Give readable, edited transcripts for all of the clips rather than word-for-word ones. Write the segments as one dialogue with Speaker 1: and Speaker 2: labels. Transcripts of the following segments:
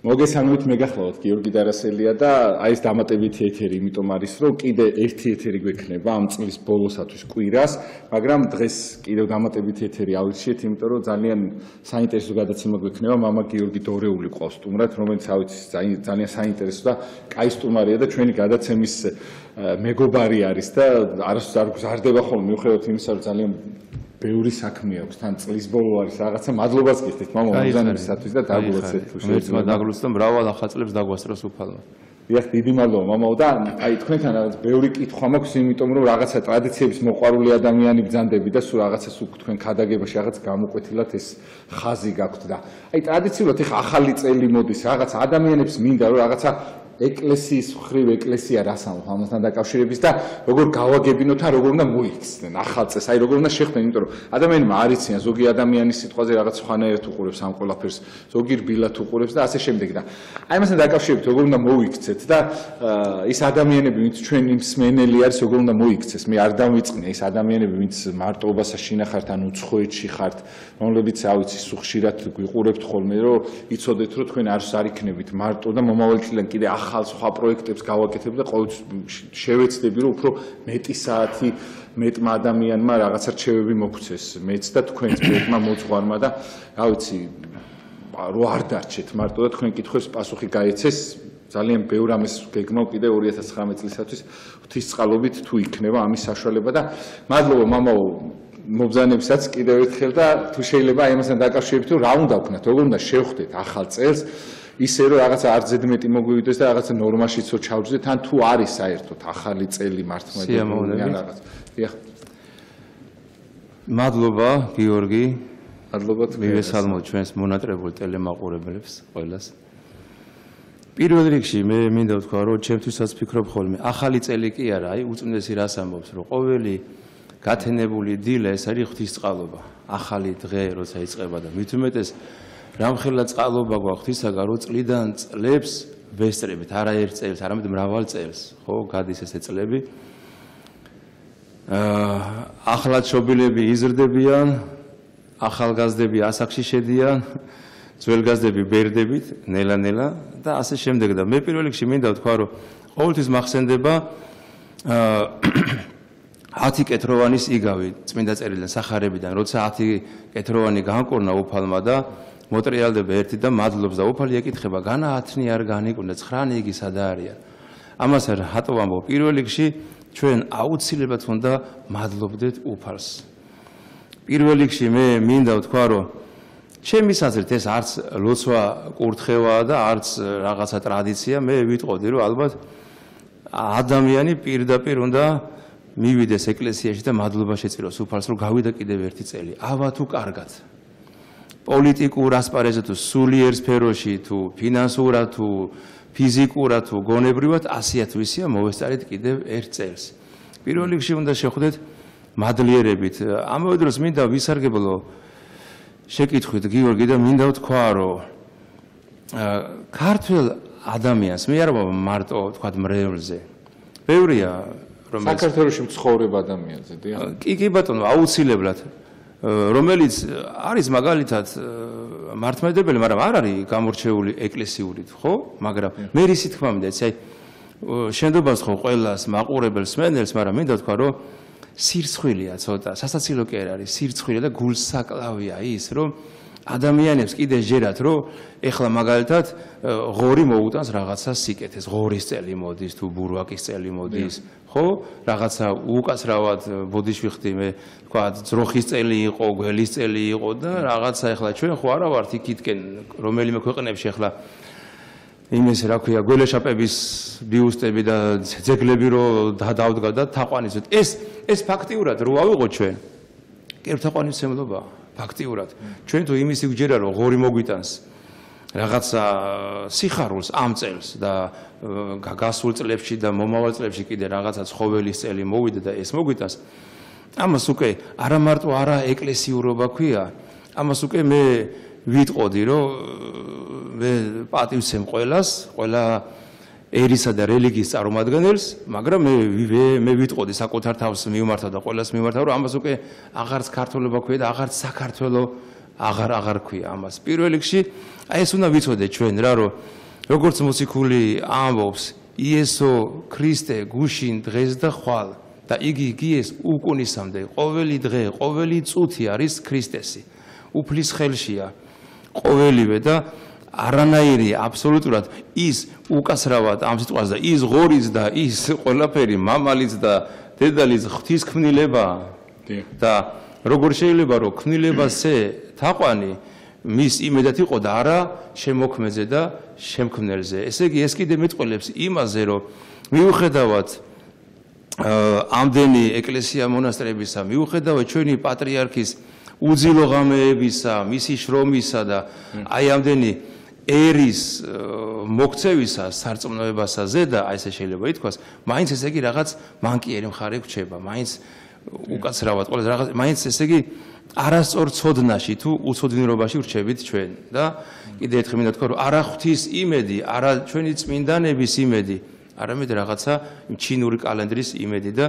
Speaker 1: მოგესალმებით, მე გახლავთ გიორგი დარასელია და აი ეს დამატებითი ეთერი, იმიტომ არის, რომ კიდე ერთი ეთერი გვექნება ამ წლის ბოლოსათვის კვირას, მაგრამ დღეს კიდევ დამატებითი ეთერი ავირჩიეთ, იმიტომ რომ ძალიან საინტერესო გადაცემა გვექნება მამა გიორგი დორეული ყავს სტუმრად, რომელიც ძალიან საინტერესო და კაი სტუმარია და ჩვენი გადაცემის მეგობარი არის და არასდროს არ გზარდება ხოლმე მიუხედავად იმისა, რომ ძალიან ბევრი საქმე აქვს თან წლის ბოლო არის რაღაცა მადლობას გიხდით მამა მომზადებისათვის და დაგულოცეთ თუ
Speaker 2: შეიძლება დაგულოცეთ და მრავალ ახალწლებს დაგვასწროს უფალმა.
Speaker 1: დიახ, დიდი მადლობა მამაო და აი თქვენთან რაღაც ბევრი კითხვა მაქვს, იმიტომ რომ რაღაცა ტრადიციების მოყვარული ადამიანი ბრძანდები და სულ რაღაცას თქვენ ქადაგებაში რაღაც გამოკვეთილად ეს ხაზი გაქვთ და აი ტრადიციულად ეხა ახალი წელი მოდის, რაღაცა ადამიანებს მინდა რომ რაღაცა ეკლესიის ხრივ ეკლესია რას ამბობს ამასთან დაკავშირების და როგორ გავაგებინოთ და როგორ უნდა მოიქცნენ ახალ წელს, აი როგორ უნდა შეხვდნენ, იმიტომ რომ ადამიანმა არ იციან ზოგი ადამიანის სიტყვაზე რაღაც სხვანაირად უყურებს ამ ყველაფერს, ზოგი რბილად უყურებს და ასე შემდეგ და აი ამასთან დაკავშირებით როგორ უნდა მოიქცეთ და ის ადამიანები, ვინც ჩვენი მსმენელი არის, როგორ უნდა მოიქცეს. მე არ დავიწყნე ის ადამიანები, ვინც მარტოობასა შინახართ ან უცხოეთში ხართ, რომლებიც ავიცი სუხშირად გვიყურებთ ხოლმე, რომ იცოდეთ, რომ თქვენ არ იქნებით მარტო და მომავალ წლიდან კიდე ახალ სხვა პროექტებს გავაკეთებ და ყოველთვის შევეცდები რომ უფრო მეტი საათი მეტმა ადამიანმა რაღაცა რჩევები მოგცეს მეც და თქვენც მეტმა მოძღვარმა და რა ვიცი რო არ დარჩეთ მარტო და თქვენ კითხვებს პასუხი გაეცეს ძალიან ბევრ ამას გეგმავ კიდე 2019 წლისათვის ღვთისწყალობით თუ იქნება ამის საშუალება და მადლობა მამაო მობრძანებისაც კიდევ ერთხელ და თუ შეიძლება აი ამასთან დაკავშირებით რა უნდა ვქნათ როგორ უნდა შევხვდეთ ახალ წელს ისე რომ რაღაცა არ ზედმეტი მოგვივიდეს და რაღაცა ნორმაშიცო ჩავჯდეთ ან თუ არის საერთოდ ახალი წელი მართლმადიდებლური ან რაღაც. დიახ.
Speaker 2: მადლობა გიორგი.
Speaker 1: მადლობა
Speaker 2: მივესალმოთ ჩვენს მონატრებულ ტელემაყურებლებს ყველას. პირველ რიგში მე მინდა ვთქვა რომ ჩემთვისაც ვფიქრობ ხოლმე ახალი წელი კი არა, აი უწმინდესი რას ამბობს რომ ყოველი გათენებული დილა ეს არის ღვთისწყალობა. ახალი დღე როცა იწყება და მით უმეტეს რამხელა წყალობა გვაქვს ღვთისაგან რომ წლიდან წლებს ვესწრებით არა ერთ წელს არამედ მრავალ წელს ხო გადის ესე წლები ახლად შობილები იზრდებიან ახალგაზრდები ასაკში შედიან ძველგაზრდები ბერდებით ნელა-ნელა და ასე შემდეგ და მე პირველ რიგში მინდა ვთქვა რომ ყოველთვის მახსენდება 10 კეთროვანის იგავი წმინდა წერილიდან სახარებიდან როცა 10 კეთროვანი განკურნა უფალმა და მოტრიალდება ერთი და მადლობს და უფალი ეკითხება განა 10-ნი არ განიკურნა 9-ნი იგი სადა არიან ამას რატო ვამბობ პირველ რიგში ჩვენ აუცილებლად უნდა მადლობდეთ უფალს პირველ რიგში მე მინდა ვთქვა რომ ჩემი აზრით ეს არც ლოცვა კურთხევაა და არც რაღაცა ტრადიცია მე ვიტყოდი რომ ალბათ ადამიანი პირდაპირ უნდა მივიდეს ეკლესიაში და მადლობა შეწიროს უფალს რომ გავიდა კიდევ ერთი წელი ავა თუ კარგად პოლიტიკურ ასპარეზზე თუ სულიერ სფეროში თუ ფინანსურად თუ ფიზიკურად თუ გონებრივად ასიათ ვისია მოვესწარეთ კიდევ ერთ წელს. პირველ რიგში უნდა შეხვდეთ მადლიერებით. ამავე დროს მინდა ვისარგებლო შეკითხვით გიორგი და მინდა ვთქვა რომ ქართველ ადამიანს მე არ ვამბობ მარტო თქვა მრევლზე. ბევრია რომელიც
Speaker 1: საქართველოში მცხოვრებ ადამიანზე დიახ.
Speaker 2: კი ბატონო აუცილებლად რომელიც არის მაგალითად მართლმადიდებელი, მაგრამ არ არის გამორჩეული ეკლესიურით, ხო? მაგრამ მე რისი თქმა მინდა, აი შენდობას ხო ყველას მაყურებელს მენელს, მაგრამ მინდა ვთქვა, რომ სირცხვილია ცოტა, სასაცილო კი არ არის, სირცხვილია და გულსაკლავია ის, რომ ადამიანებს კიდე ჯერათ, რომ ეხლა მაგალითად ღორი მოუტანს რაღაცა სიკეთეს, ღორის წელი მოდის თუ ბურვაკის წელი მოდის, ხო? რაღაცა უკაცრავად ბოდიშვიხტი მე თქვა ძროხის წელი იყო, გველის წელი იყო და რაღაცა ეხლა ჩვენ ხო არა ვართ იქითკენ რომელიმე ქვეყნებში ეხლა იმის რა ქვია გველეშაპების ბიუსტები და ძეგლები რო დავდგა და თაყვანისოთ ეს ფაქტიურად რო ავიღოთ ჩვენ კი თაყვანისმცემლობა ფაქტიურად ჩვენ თუ იმის იგჯერა რომ ღორი მოგვიტანს რაღაცა სიხარულს ამ წელს და გასულ წლებში და მომავალ წლებში კიდე რაღაცა ცხოველის წელი მოვიდა და ეს მოგვიტანს ამას უკვე არა მარტო არა ეკლესიურობა ქვია ამას უკვე მე ვიტყოდი რომ მე პატივცემ ყველას ყველა ერისა და რელიგიის წარმომადგენელს მაგრამ მე ვიტყოდი საკუთარ თავს მიმართავ და ყველას მიმართავ რომ ამას უკვე აღარც ქართულობა ქვია და აღარც საქართველო აღარ ქვია ამას. პირველ რიგში აი ეს უნდა ვიცოდეთ ჩვენ რა რომ როგორც მოციქული ამბობს იესო ქრისტე გუშინ დღეს და ხვალ და იგი გიეს უკუნისამდე ყოველი დღე ყოველი წუთი არის ქრისტესი უფლის ხელშია ყოველივე და არანაირი აბსოლუტურად ის უკაცრავად ამ სიტყვას და ის ღორიც და ის ყველაფერი მამალიც და დედალიც ღვთისქმნილებაა და როგორ შეიძლება რომ ქმნილებაზე თაყვანი მის იმედად იყო და არა შემოქმედზე და შემქმნელზე. ესე იგი ეს კიდე მეტყველებს იმაზე რომ მიუხედავად ამდენი ეკლესია მონასტრებისა, მიუხედავად ჩვენი პატრიარქის უძილო ღამეებისა, მისი შრომისა და აი ამდენი ერის მოქცევისა, სარწმუნოებასაზე და აი ესე შეიძლება ითქვას, მაინც ესე იგი რაღაც მანკიერი მხარე გვჩება, მაინც უკაცრავად ყველა რაღაც მაინც ესე იგი არასწორ ცოდნაში თუ უცოდინრობაში ვრჩებით ჩვენ და კიდე ერთხელ მინდა თქვა რომ არა ღვთის იმედი, არა ჩვენი წმინდანების იმედი, არამედ რაღაცა ჩინური კალენდრის იმედი და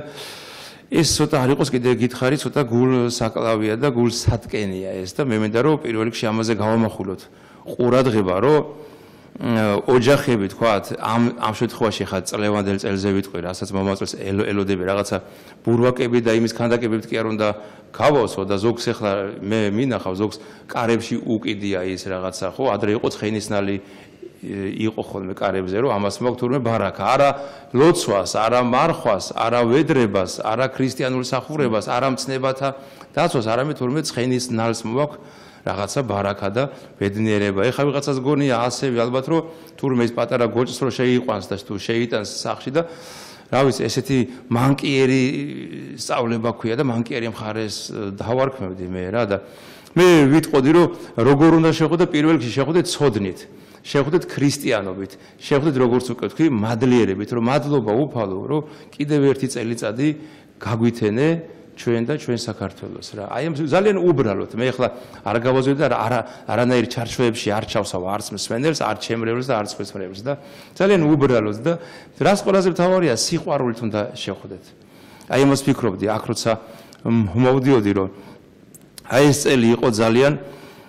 Speaker 2: ეს ცოტა არ იყოს კიდე გითხარი ცოტა გულსაკლავია და გულსატკენია ეს და მე მინდა რომ პირველ რიგში ამაზე გავამახვილოთ ყურადღება რომ ოჯახები თქვათ ამ შემთხვევაში ხა წლევანდელ წელზე ვიტყვი რასაც მომავალ წელს ელოდები რაღაცა ბურვაკები და იმის ქანდაკებით კი არ უნდა გავავსო და ზოგს ახლა მე მინახავ ზოგს კარებში უკიდია ის რაღაცა ხო ადრე იყო ცხენისნალი იყო ხოლმე კარებზე რომ ამას მოაქვს თურმე ბარაკა არა ლოცვას არა მარხვას არა ვედრებას არა ქრისტიანულ სახურებას არა მცნებათა დაცვას არამედ თურმე ცხენის ნალს მოაქვს რაღაცა ბარაკა და ბედნიერება. ეხლა ვიღაცას გონია ასევე ალბათ რომ თურმე ის პატარა გოჭს რომ შეიყვანს და თუ შეიტანს სახში და რა ვიცი ესეთი მანკიერი სწავლება ქვია და მანკიერი მხარეს დავარქმევდი მე რა და მე ვიტყოდი რომ როგორ უნდა შეხვდეთ პირველ რიგში შეხვდეთ ცოდნით შეხვდეთ ქრისტიანობით შეხვდეთ როგორც უკვე თქვი მადლიერებით რომ მადლობა უფალო რომ კიდევ ერთი წელიწადი გაგვithენე ჩვენ და ჩვენ საქართველოს რა. აი ამ ძალიან უბრალოდ მე ახლა არ გავაზრდი და არანაირ ჩარჩოებში არ ჩავსავ არც მსმენელს, არც ჩემრევლს და არც ხესმრევლს და ძალიან უბრალოდ და რას ყველაზე მთავარია სიყვარულით უნდა შეხვდეთ. აი ამას ვფიქრობდი აქ როცა მოვდიოდი რომ აი ეს წელი იყო ძალიან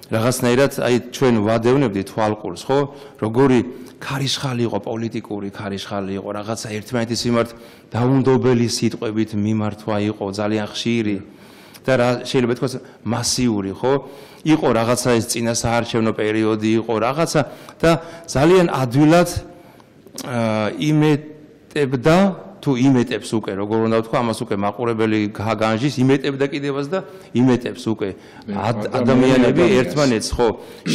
Speaker 2: რაღაცნაირად აი ჩვენ ვადევნებდი თვალყურს ხო როგორი ქარიშხალი იყო პოლიტიკური ქარიშხალი იყო რაღაცა ერთმანეთის მიმართ დაუნდობელი სიტყვებით მიმართვა იყო ძალიან ხშირი და რა შეიძლება ითქვას მასიური ხო იყო რაღაცა ეს წინასაარჩევნო პერიოდი იყო რაღაცა და ძალიან ადვილად იმეტებდა თუ იმეტებს უკვე როგორ უნდა ვთქვა ამას უკვე მაყურებელი გაგანჟის იმეტებდა კიდევაც და იმეტებს უკვე ადამიანები ერთმანეთს ხო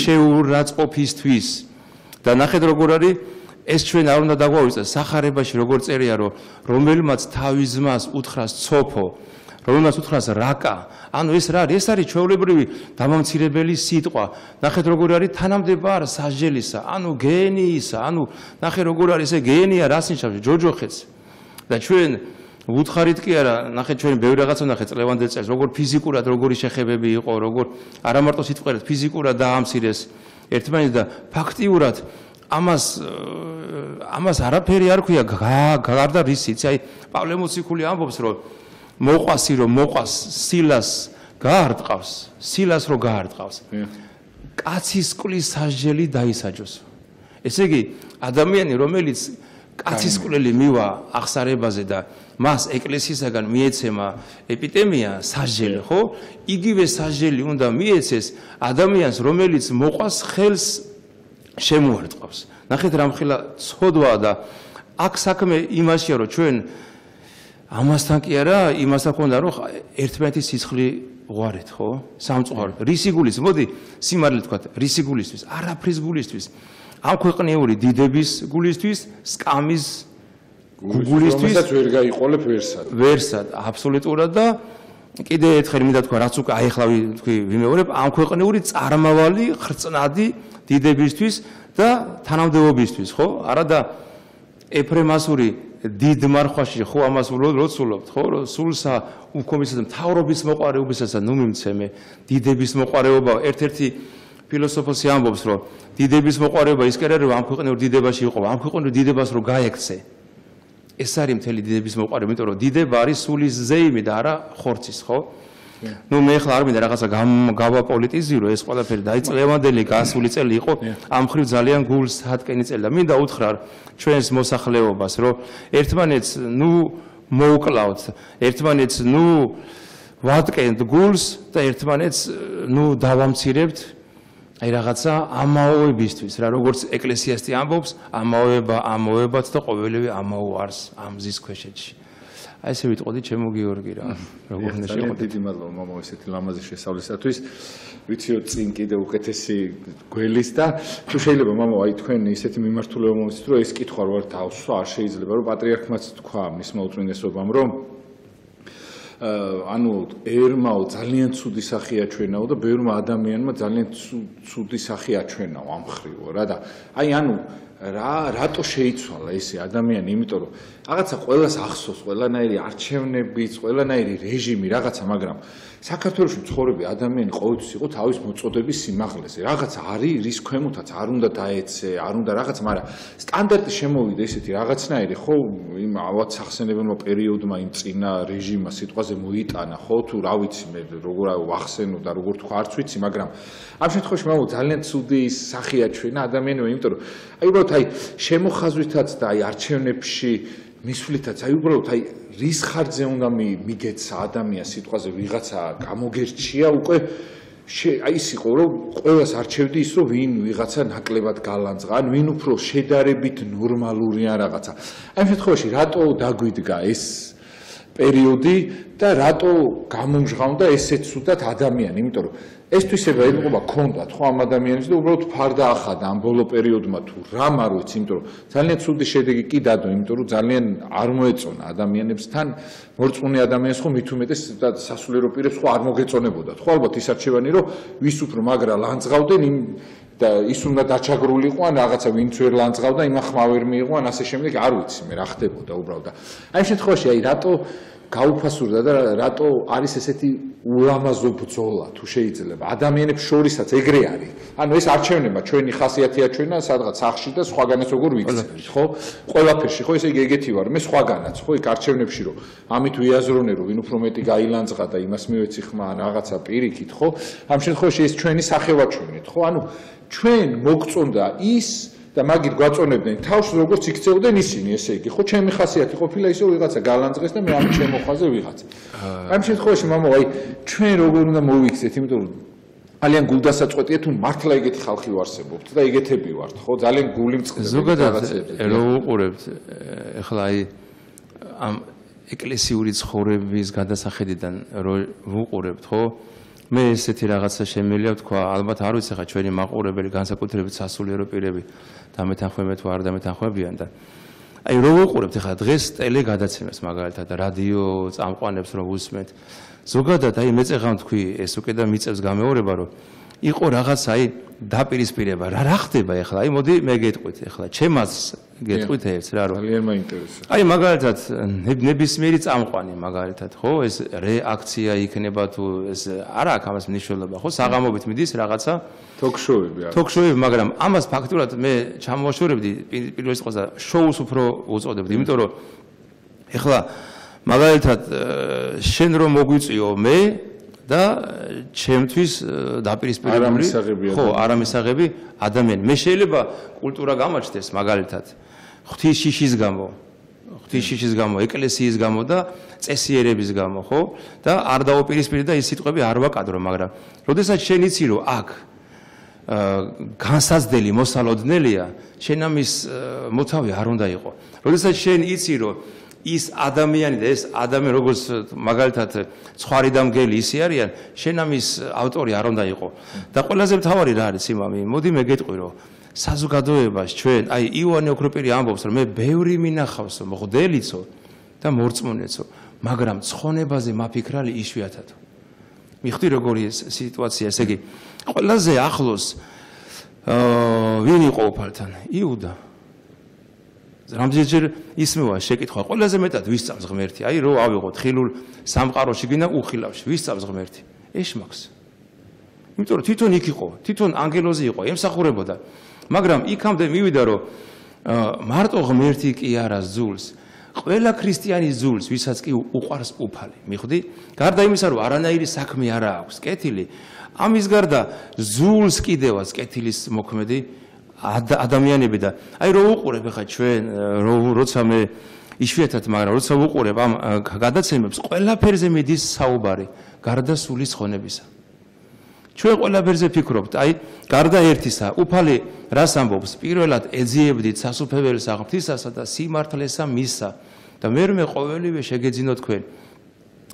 Speaker 2: შეურაცხყოფისთვის და ნახეთ როგორ არის ეს ჩვენ არ უნდა დაგვავიწყდეს სახარებაში როგორ წერია რომ რომელმაც თავის ძმას უთხრას ცოფო რომელმაც უთხრას რაკა ანუ ეს რა არის ეს არის ჩვეულებრივი დამამცირებელი სიტყვა ნახეთ როგორ არის თანამდებარ სასჯელისა ანუ გენიისა ანუ ნახე როგორ არის ეს გენია რას ნიშნავს ჯოჯოხეთს და ჩვენ ვუთხარით კი არა ნახეთ ჩვენ ბევრი რაღაცა ნახეთ წლევანდელ წელს როგორ ფიზიკურად როგორი შეხებები იყო როგორ არა მარტო სიტყვერად ფიზიკურად დაამცირეს ერთმანეთს და ფაქტიურად ამას არაფერი არ ქვია გარდა რისიც აი პავლე მოციქული ამბობს რომ მოყვასი რომ მოყვას სილას გაარტყავს სილას რო გაარტყავს კაცის კulis სასჯელი დაისაჯოს ესე იგი ადამიანი რომელიც კაცის კვლელი მივა აღსარებაზე და მას ეკლესიისაგან მიეცემა ეპიდემია სასჯელი ხო იგივე სასჯელი უნდა მიეცეს ადამიანს რომელიც მოყვას ხელს შემოარტყავს ნახეთ რამხელა ცოდვა და აქ საქმე იმაშია რომ ჩვენ ამასთან კი არა იმასთან ქონდა რომ ერთმანეთის სიცხლი ვარეთ ხო სამწუხაროდ რისი გულის მოდი სიმართლე თქვა რისი გულისთვის არაფრის გულისთვის ამ ქვეყნიური დიდების გულისთვის სკამის გულისთვის
Speaker 1: ვერ გაიყოლებ
Speaker 2: ვერსად აბსოლუტურად და კიდე ერთხელ მინდა თქვა რაც უკვე აი ახლა თქვი ვიმეორებ ამ ქვეყნიური წარმავალი ხრწნადი დიდებისთვის და თანამდებობისთვის ხო არა და ეფრემასური დიდ მარხვაში ხო ამას ლოცულობთ ხო რომ სულსა უქომისა და მთავრობის მოყარეობისასა ნუ მიმცემე დიდების მოყარეობა ერთ-ერთი ფილოსოფოსი ამბობს რომ დიდების მოყარეობა ის კი არა რომ ამ ქვეყნიურ დიდებაში იყო ამ ქვეყნიურ დიდებას რო გაექცე ეს არის მთელი დიდების მოყარეობა იმიტომ რომ დიდება არის სულის ზეიმი და არა ხორცის ხო ნუ მე ხლა არ მინდა რაღაცა გავაპოლიტიზირო, ეს ყველაფერი დაიწყევანდელი გასული წელი იყო, ამ ხრივ ძალიან გულს ჰატკენი წელი და მინდა უთხრა ჩვენს მოსახლეობას, რომ ერთმანეთს ნუ მოუკლავთ, ერთმანეთს ნუ ვატკენთ გულს და ერთმანეთს ნუ დავამცირებთ აი რაღაცა ამაოებისთვის რა როგორც ეკლესიასთან ამბობს ამოებათ და ყოველივე ამაოარს ამ მზის ქვეშეთში აი ესე ვიტყოდი ჩემო გიორგი რა როგორ უნდა შეყოთ
Speaker 1: დიდი მადლობა მამო ესეთი ლამაზი შესავლისათვის ვიციო წინ კიდე უკეთესი გველის და თუ შეიძლება მამო აი თქვენ ისეთი მიმართულება მომიცით რომ ეს კითხვა რო არ დავსვა არ შეიძლება რომ პატრიარქმაც თქვა მისმა უწმინდესობამ რომ ანუ ერმაო ძალიან ცუდი სახე აჩვენაო და ბევრმა ადამიანმა ძალიან ცუდი სახე აჩვენაო ამ ხრივო რა და აი ანუ რატო შეიცვალა ესე ადამიანი იმიტომ რომ რაღაცა ყველას ახსოვს ყველანაირი არჩევნებიც ყველანაირი რეჟიმი რაღაცა მაგრამ საქართველოში მცხოვრები ადამიანი ყოველთვის იყო თავის მოწოდების სიმაღლეზე რაღაცა არის რის ქვემოთაც არ უნდა დაეცე არ უნდა რაღაცა მაგრამ სტანდარტი შემოვიდა ესეთი რაღაცნაირი ხო იმ ავად სახსენებელმა პერიოდმა იმ წინა რეჟიმმა სიტყვაზე მოიტანა ხო თუ რა ვიცი მე როგორ ვახსენო და როგორ თქვა არც ვიცი მაგრამ ამ შემთხვევაში მაგ ძალიან ცუდი სახე აჩვენა ადამიანმა იმიტომ რომ აი უბრალოდ აი შემოხაზვითაც და აი არჩევნებში მისვლითაც აი უბრალოდ აი რის ხარჯზე უნდა მიგეცა ადამიანს სიტყვაზე ვიღაცა გამოგერჩია უკვე აი ის იყო რომ ყველას არჩევდი ის რომ ვინ ვიღაცა ნაკლებად გალანძღა ან ვინ უფრო შედარებით ნორმალური ან რაღაცა აი ამ შემთხვევაში რატო დაგვიდგა ეს პერიოდი და რატო გამომჟღავნდა ესე ცუდად ადამიანი იმიტომ რომ ეს თვისება ელყობა ქონდათ ხო ამ ადამიანებს და უბრალოდ ფარდა ახადა ამ ბოლო პერიოდმა თუ რამ არ ვიცი იმიტომ რომ ძალიან ცუდი შედეგი კი დადო იმიტომ რომ ძალიან არ მოეწონა ადამიანებს თან მორწმუნე ადამიანს ხო მით უმეტეს და სასულიერო პირებს ხო არ მოგეწონებოდათ ხო ალბათ ის არჩევანი რომ ვის უფრო მაგრა ლანძღავდნენ იმ და ის უნდა დაჩაგრულიყო ან რაღაცა ვინც ვერ ლანძღავდა იმ ახმა ვერ მიიღო ან ასე შემდეგ არ ვიცი მე რა ხდებოდა უბრალოდ და აი ამ შემთხვევაში აი რატო გაუფასურდა და რატო არის ესეთი ულამაზო ბრძოლა თუ შეიძლება ადამიანებს შორისაც ეგრე არის ანუ ეს არჩევნება ჩვენი ხასიათი აჩვენა სადღაც სახში და სხვაგანაც როგორ ვიქცევით ხო ყველაფერში ხო ესე იგი ეგეთი ვარ მე სხვაგანაც ხო იქ არჩევნებში რომ ამით ვიაზრონე რომ ვინ უფრო მეტი გაილანძღა და იმას მივეცი ხმა რაღაცა პირიქით ხო ამ შემთხვევაში ეს ჩვენი სახე ვაჩვენეთ ხო ანუ ჩვენ მოგწონდა ის და მაგით გვაწონებდნენ თავს როგორც იქცეოდნენ ისინი ესე იგი ხო ჩემი ხასიათი ყოფილა ისე ვიღაცა გალანძღეს და მე ამით შემოხვაზე ვიღაცა ამ შემთხვევაში მამო აი ჩვენ როგორ უნდა მოვიქცეთ იმიტომ რომ ძალიან გულდასაწყვეტია თუ მართლა ეგეთი ხალხი ვარსებობთ და ეგეთები ვართ ხო ძალიან გული მწყდება
Speaker 2: ზოგადად რო უყურებთ ეხლა აი ამ ეკლესიური ცხოვრების გადასახედიდან რო ვუყურებთ ხო მე ესეთი რაღაცა შემიძლია ვთქვა ალბათ არ ვიცი ხა ჩვენი მაყურებელი განსაკუთრებით სასულიერო პირები დამეთანხმებთ თუ არ დამეთანხმებიან და აი რო ვუყურებთ ხა დღეს ტელე გადაცემას მაგალითად რადიო წამყვანებს რო ვუსმენთ ზოგადად აი მე წეღან თქვი ეს უკვე და მიწევს გამეორება რომ იყო რაღაც აი დაპირისპირება რა ხდება ეხლა აი მოდი მე გეტყვით ეხლა ჩემას გეტყვით ერთს რა რომ
Speaker 1: ძალიან მაინტერესებს
Speaker 2: აი მაგალითად ნებისმიერი წამყვანი მაგალითად ხო ეს რეაქცია იქნება თუ ეს არა აქვს ამას მნიშვნელობა ხო საღამობით მიდის რაღაცა
Speaker 1: თოქ-შოუები
Speaker 2: მაგრამ ამას ფაქტურად მე ჩამოვაშორებდი პირველ რიგში და შოუს უფრო უწოდებდი იმიტომ რომ ეხლა მაგალითად შენ რომ მოგვიწიო მე და ჩემთვის დაპირისპირებული ხო არამისაღები ადამიანი მე შეიძლება კულტურა გამაჩნდეს მაგალითად ღვთისშიშის გამო ეკლესიის გამო და წესიერების გამო ხო და არ დაუპირისპირი და ის სიტყვები არ ვაკადრო მაგრამ როდესაც შენ იცი რომ აქ განსაზრდელი მოსალოდნელია შენ ამის მოთავე არ უნდა იყო როდესაც შენ იცი რომ ის ადამიანი და ეს ადამიანი როგორც მაგალითად ცხვარი და მგელი ისე არიან შენ ამის ავტორი არ უნდა იყო და ყველაზე მთავარი რა არის იმამი მოდი მე გეტყვი რომ საზოგადოებას ჩვენ აი ივანე ოქროპირი ამბობს რომ მე ბევრი მინახავსო მღვდელიცო და მორწმუნეცო მაგრამ ცხონებაზე მაფიქრალი იშვიათათო მიხვდი როგორი სიტუაცია ესე იგი ყველაზე ახლოს ვინ იყო უფალთან იუდა რამდენჯერ ისმევა შეკითხვა ყველაზე მეტად ვის წამს ღმერთი აი რო ავიღოთ ხილულ სამყაროში გინდა უხილავში ვის წამს ღმერთი ეშმაკს იმიტომ რომ თვითონ იქ იყო თვითონ ანგელოზი იყო ემსახურებოდა მაგრამ იქამდე მივიდა რომ მარტო ღმერთი კი არა ზულს ყველა ქრისტიანის ძულს, ვისაც კი უყვარს უფალი. მიხვდი? გარდა იმისა, რომ არანაირი საქმე არ აქვს კეთილი, ამის გარდა ძულს კიდევაც კეთილის მოქმედი ადამიანები და აი რო უყურებ ხა ჩვენ როცა მე იშვიათად მაგრამ როცა უყურებ ამ გადაცემებს ყველაფერზე მიდის საუბარი გარდა სულის ხონებისა. ჩვენ ყველაფერზე ფიქრობთ, აი გარდა ერთისა, უფალი რას ამბობს? პირველად ეძიებდით სასუფეველს ღვთისასა და სიმართლესა მისსა და მერმე ყოველივე შეგეძინოთ თქვენ.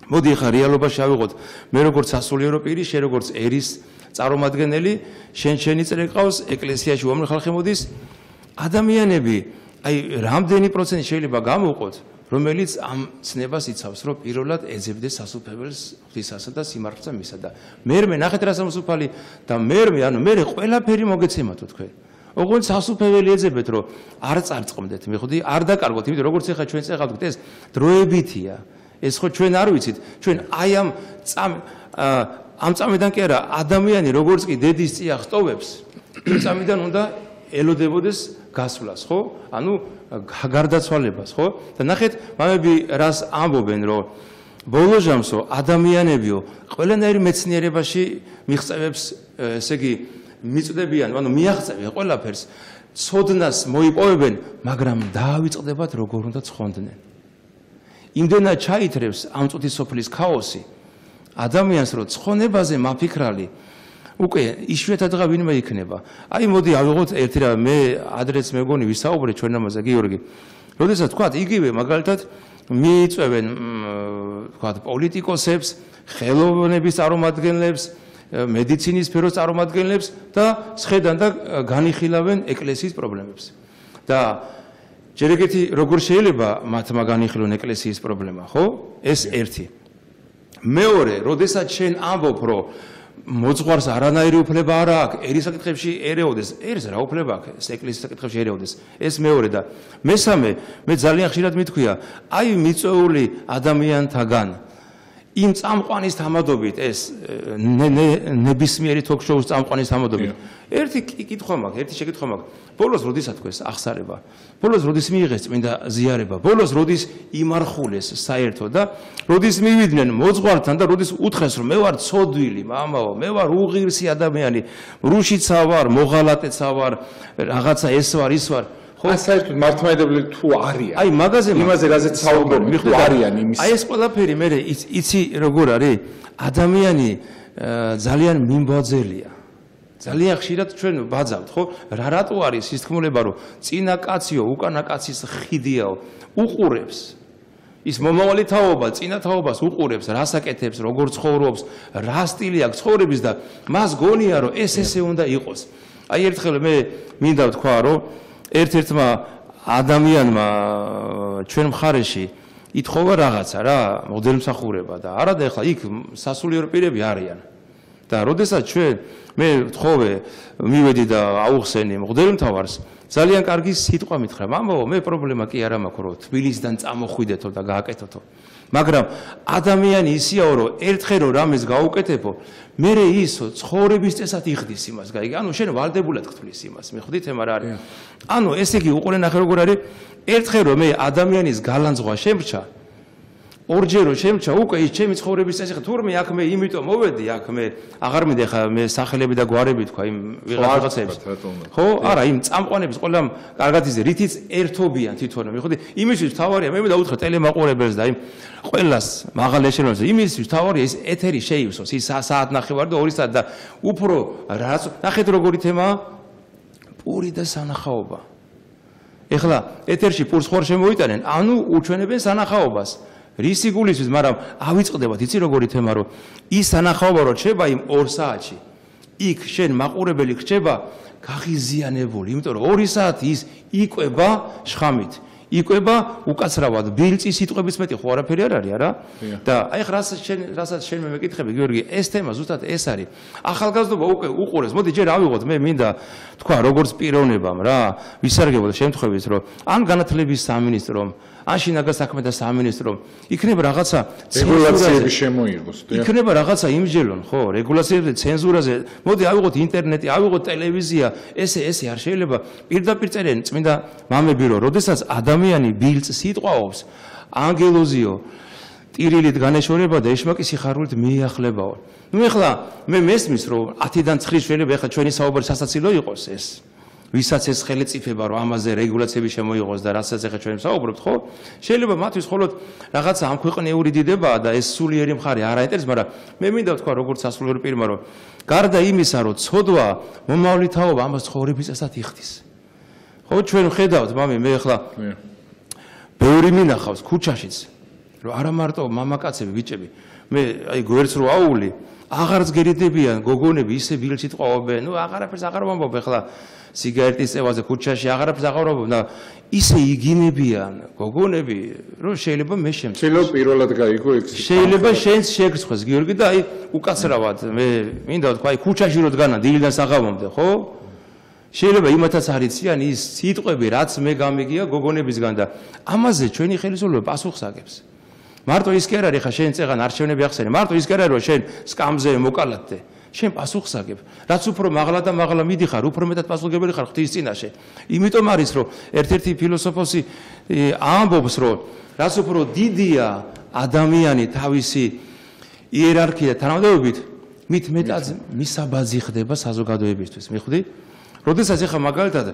Speaker 2: მოდი ხა რეალობაში ავიღოთ, მე როგორც სასულიერო პირი, შენ როგორც ერის წარმომადგენელი, შენი წრე ყავს ეკლესიაში უამრავი ხალხი მოდის, ადამიანები, აი რამდენი პროცენტი შეიძლება გამოვყოთ, რომელიც ამ ცნებას იცავს, რომ პირველად ეძებდეს სასუფეველს ღვთისასა და სიმართლესა მისსა და მერმე ნახეთ რა სასუფალი და მერმე ანუ მე ყველაფერი მოგეცემათო თქვენ. ოღონდ სასუფეველი ეძებეთ, რომ არ წარწყმდეთ, მიხვდი, არ დაკარგოთ, იმიტომ როგორც ეხლა ჩვენ წეღავთ ეს დროებითია. ეს ხო ჩვენ არ ვიცით, ჩვენ აი ამ წამიდან კი არა, ადამიანი როგორც კი დედის წია ხტოვებს, იმ წამიდან უნდა ელოდებოდეს გასვლას, ხო? ანუ გარდაცვალებას, ხო? და ნახეთ, მამები რას ამბობენ, რომ ბოლო ჟამსო ადამიანებიო, ყველანაირი მეცნიერებაში მიღწევებს, ესე იგი, მიწდებიან, ანუ მიაღწევენ ყველაფერს, ცოდნას მოიპოვებენ, მაგრამ დაავიწყდებათ როგორ უნდა ცხონდნენ. იმდენად ჩაითრევს ამ წუთის სოფლის ქაოსი ადამიანს, რომ ცხონებაზე მაფიქრალი უკვე იშვიათადღა ვინმე იქნება. აი მოდი ავიღოთ ერთი რა, მე ადრეც მეგონი ვისაუბრე ჩვენ ამაზე გიორგი. როდესაც თქვა, იგივე მაგალითად მიიწევენ თქვა პოლიტიკოსებს, ხელოვნების წარმომადგენლებს, მედიცინის სფეროს წარმომადგენლებს და სხედან და განიხილავენ ეკლესიის პრობლემებს. და ჯერ ეგეთი როგორ შეიძლება მათმა განიხილონ ეკლესიის პრობლემა, ხო? ეს ერთი. მეორე, როდესაც შენ ამბობ, რომ მოძღვარს არანაირი უფლება არ აქვს, ერის საკითხებში ერეოდეს, ერის რა უფლება აქვს, ეკლესიის საკითხებში ერეოდეს. ეს მეორე და მესამე, მე ძალიან ხშირად მithქვია, აი მიწვეული ადამიანთაგან იმ წამყვანის თამადობით ეს ნებისმიერი თოქ-შოუს წამყვანის თამადობით. ერთი კითხვა მაქვს, ერთი შეკითხვა მაქვს. ბოლოს როდის ათქვეს ახსარება? ბოლოს როდის მიიღეს წმინდა ზიარება? ბოლოს როდის იმარხულეს საერთო და როდის მივიდნენ მოძღვართან და როდის უთხრეს რომ მე ვარ ცოდვილი, მამაო, მე ვარ უღირსი ადამიანი, რუშიცა ვარ, მოღალატეცა ვარ, რაღაცა ეს ვარ, ის ვარ.
Speaker 1: ხო, საერთოდ მართლმადიდებლები თუ არიან.
Speaker 2: აი,
Speaker 1: იმაზე რაზეც საუბრობ, თუ არიან იმის.
Speaker 2: აი ეს ყველაფერი მე იცი როგორ არის? ადამიანი ძალიან მიმბაძელია. ძალიან ხშირად ჩვენ ბაძავთ, ხო? რატო არის ის თქმულება, რომ წინა კაციო, უკანა კაცის ხიდიაო, უყურებს. ის მომავალი თაობა, წინა თაობას უყურებს, რას აკეთებს, როგორ ცხოვრობს, რა სტილი აქვს ცხოვრების და მას გონია, რომ ესე უნდა იყოს. აი ერთხელ მე მინდა ვთქვა, რომ ერთ-ერთმა ადამიანმა ჩვენ მხარეში ითხოვა რაღაცა რა, მოდელმსახურება და არადა ეხლა იქ სასულიერო პირები არიან. და როდესაც ჩვენ მე ვთხოვე, მივედი და აუხსენი მღვდელმთავარს, ძალიან კარგი სიტყვა მითხრა. მამაო, მე პრობლემა კი არ მაქვს, რომ თბილისიდან წამოხვიდეთო და გააკეთოთო. მაგრამ ადამიანი ისიაო, რომ ერთხელ რომ რამეს გაუკეთებო, მერე ისო ცხოვრების წესად იხდის იმას, გაიგე? ანუ შენ ვალდებულად გთვლის იმას, მიხვდით ემ არ არის? ანუ ესე იგი უყურე ნახე როგორ არის? ერთხელ რომ მე ადამიანის გალანძღვა შემრჩა, ორჯერ რომ შემრჩა, უკვე ის ჩემი ცხოვრების წესი ხა თურმე აქ მე იმიტომ მოვედი, აქ მე აღარ მინდა ხა მე სახელები და გვარები თქვა იმ ვიღაცებს. ხო? არა, იმ წამყვანების ყველამ კარგად იზე, რითიც ერთობიან თვითონ, მიხვდი? იმისთვის თავარია, მე დაუთხრა ტელემაყურებელს და იმ ყველას მაღალ ეშელონზე, იმისთვის თავარია ის ეთერი შეივსოს, ის საათნახევარი და 2 საათი და უფრო რაც ნახეთ როგორი თემაა? პური და სანახაობა. ეხლა ეთერში პურს ხوار შემოიტანენ, ანუ უჩვენებენ სანახაობას. რისი გულისთვის, მაგრამ ავიწყდებათ, იცი როგორი თემა, რომ ის სანახაობა რო რჩება იმ 2 საათში, იქ შენ მაყურებელი რჩება გაღიზიანებული, იმიტომ რომ 2 საათი ის იკვება შხამით, იკვება უკაცრავად, ბილწი სიტყვების მეტი ხო არაფერი არ არის, არა? და აი ხ რასაც შენ მე მეკითხები, გიორგი, ეს თემა ზუსტად ეს არის. ახალგაზრდობა უკვე უყურეს, მოდი ჯერ ავიღოთ, მე მინდა თქვა, როგორც პიროვნებამ რა, ვისარგებლო შემთხვევით, რომ ან განათლების სამინისტრომ ან შინაგან საქმეთა სამინისტრომ იქნება რაღაცა
Speaker 1: რეგულაციები შემოიღოს.
Speaker 2: იქნება რაღაცა იმჯელონ, ხო, რეგულაციებზე, ცენზურაზე. მოდი ავიღოთ ინტერნეტი, ავიღოთ ტელევიზია, ესე არ შეიძლება. პირდაპირ წერენ წმინდა მამები, რომ როდესაც ადამიანი ბილწ სიტყვაობს ანგელოზიო ტირილით განეშორება და ეშმაკი სიხარულით მიახლებაო. ნუ ეხლა მე მესმის რომ 10-დან 9 შეიძლება ეხლა ჩვენი საუბარი სასაცილო იყოს ეს. ვისაც ეს ხელეწიფება რომ ამაზე რეგულაციები შემოიღოს და რასაც ეხლა ჩვენ საუბრობთ, ხო? შეიძლება მათთვის მხოლოდ რაღაცა ამ ქვეყნიური დიდებაა და ეს სულიერი მხარე არ აინტერესებს, მაგრამ მე მინდა ვთქვა როგორც სასულიერო პირმა რომ გარდა იმისა რომ ცოდვა მომავალი თაობა ამას ცხოვრების წესად იხდის. ხო ჩვენ ვხედავთ მამი მე ეხლა ბევრი მინახავს ქუჩაშიც რომ არა მარტო მამაკაცები ბიჭები მე აი გვერდს რო აული აღარც გერიდებიან გოგონები ისე ბილჩით ყვავობენ ნუ აღარაფერს აღარ ვამბობ ეხლა სიგარეტის წევაზე ქუჩაში აღარაფერს აღარ ვამბობ და ისე იგინებიან გოგონები რომ შეიძლება მე
Speaker 1: შემცილო პირველად გაიგო ეგ
Speaker 2: შეიძლება შენს შეგრცხვეს გიორგი და აი უკაცრავად მე მინდა ვთქვა აი ქუჩაში რო დგანა დილიდან საღამომდე ხო შეიძლება იმათაც არიციან ის სიტყვები რაც მე გამიგია გოგონებისგან და ამაზე ჩვენი ხელისუფლება პასუხს აგებს მარტო ის კი არ არის ხა შენ წეღან არჩევნები ახსენე მარტო ის კი არ არის რომ შენ სკამზე მოკალათდე შენ პასუხს აგებ რაც უფრო მაღლა და მაღლა მიდიხარ უფრო მეტად პასუხისმგებელი ხარ ღვთის წინაშე იმიტომ არის რომ ერთ-ერთი ფილოსოფოსი ამბობს რომ რაც უფრო დიდია ადამიანი თავისი იერარქია თანამდებობით მით მეტად მისაბაძი ხდება საზოგადოებისთვის მიხვდი როდესაც ეხა მაგალითად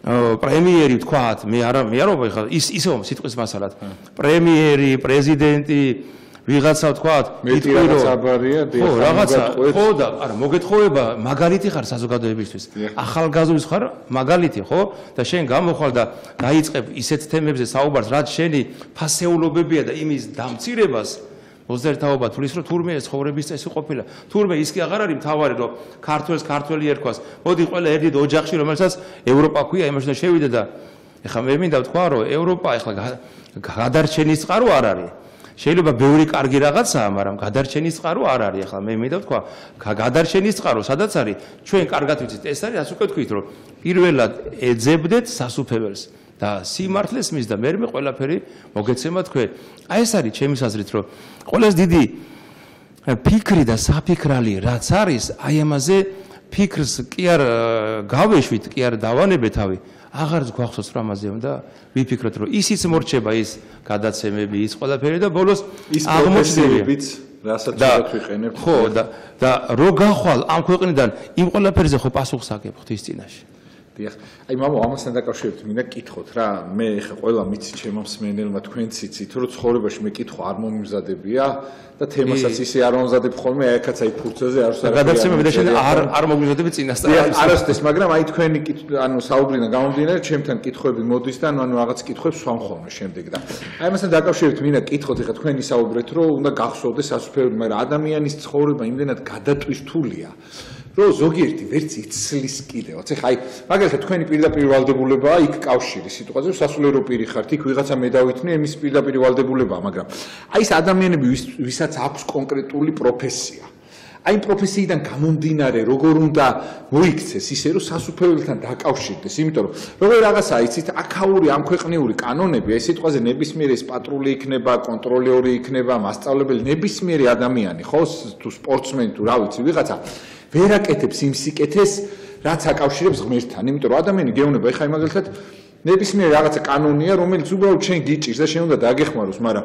Speaker 2: პრემიერი ვთქვათ მე არ ვთქვა ისევ სიტყვის მასალად პრემიერი პრეზიდენტი ვიღაცა ვთქვათ
Speaker 1: მიტყვი რომ აბარია
Speaker 2: ხო რაღაცა ხო და არა მოგეთხოვება მაგალითი ხარ საზოგადოებისთვის ახალგაზრდობის ხარ მაგალითი ხო და შენ გამოხვალ და დაიწყებ ისეთ თემებზე საუბარს რაც შენი ფასეულობებია და იმის დამცირებას ოზერთაობა თulis რომ თურმე ეს ცხოვრების წესი ყოფილა თურმე ის კი აღარ არის მთავარი რომ ქართველს ქართველი ერქვას მოდი ყველა ერთად ოჯახში რომელსაც ევროპა ქვია იმაშინ შევიდე და ეხლა მე მინდა ვთქვა რომ ევროპა ეხლა გადარჩენის წყარო არ არის შეიძლება ბევრი კარგი რაღაცაა მაგრამ გადარჩენის წყარო არ არის ეხლა მე მინდა ვთქვა გადარჩენის წყარო სადაც არის ჩვენ კარგად ვიცით ეს არის რაც უკვე თქვით რომ პირველად ეძებდეთ სასუფეველს და სიმართლეს მის და მერმე ყველაფერი მოგეცემა თქვენ. აი ეს არის ჩემი აზრით რომ ყველას დიდი ფიქრი და საფიქრალი რაც არის აი ამაზე ფიქრს კი არ გავეშვით კი არ დავანებეთ თავი აღარც გვახსოვს რომ ამაზე უნდა ვიფიქროთ რომ ისიც მორჩება ის გადაცემები ის ყველაფერი და ბოლოს
Speaker 1: აღმოჩნდებიც რასაც ვიყენებთ
Speaker 2: ხო და რო გახვალ ამ ქვეყნიდან იმ ყველაფერზე ხო პასუხს აგებ ღვთის წინაშე
Speaker 1: დიახ. აი მამო ამასთან დაკავშირებით მინდა გითხოთ რა მე ხა ყველა მიცი ჩემო მსმენელმა თქვენც იცით რომ ცხოვრებაში მე კითხვა არ მომიმზადებია და თემასაც ისე არ მომზადებ ხოლმე აი აქაც აი ფურცელზე არ ვსარგებლობ
Speaker 2: გადაცემები და შენ არ მომიმზადები წინასწარ
Speaker 1: არასდროს მაგრამ აი თქვენი ანუ საუბრიდან გამომდინარე ჩემთან კითხვები მოდის და ანუ რაღაც კითხვებს სვამ ხოლმე შემდეგ და აი ამასთან დაკავშირებით მინდა გითხოთ ხა თქვენი საუბრეთ რომ უნდა გახსოვდეს სასופერული მაგრამ ადამიანის ცხოვრება იმდენად გადატვირთულია რომ ზოგიერთი ვერც იცლის კიდევაც. ეხლა აი მაგალითად თქვენი პირდაპირ ვალდებულებაა იქ კავშირი სიტყვაზე სასულიერო პირი ხართ იქ ვიღაცა მე დავითნი იმის პირდაპირ ვალდებულებაა მაგრამ აი ეს ადამიანები ვისაც აქვს კონკრეტული პროფესია აი პროფესიიდან გამომდინარე როგორ უნდა მოიქცეს ისე რომ სასუფეველთან დაკავშირდეს იმიტომ რომ როგორ რაღაცა იცით აქაური ამ ქვეყნიური კანონები აი სიტყვაზე ნებისმიერი ეს პატრული იქნება კონტროლერი იქნება მასწავლებელი ნებისმიერი ადამიანი ხო თუ სპორტსმენი თუ რა ვიცი ვიღაცა ვერ აკეთებს იმ სიკეთეს რაც აკავშირებს ღმერთთან იმიტომ რომ ადამიანი გეუბნება ეხლა მაგალითად ნებისმიერი რაღაცა კანონია რომელიც უბრალოდ შენ გიჭირს და შენ უნდა დაგეხმაროს მაგრამ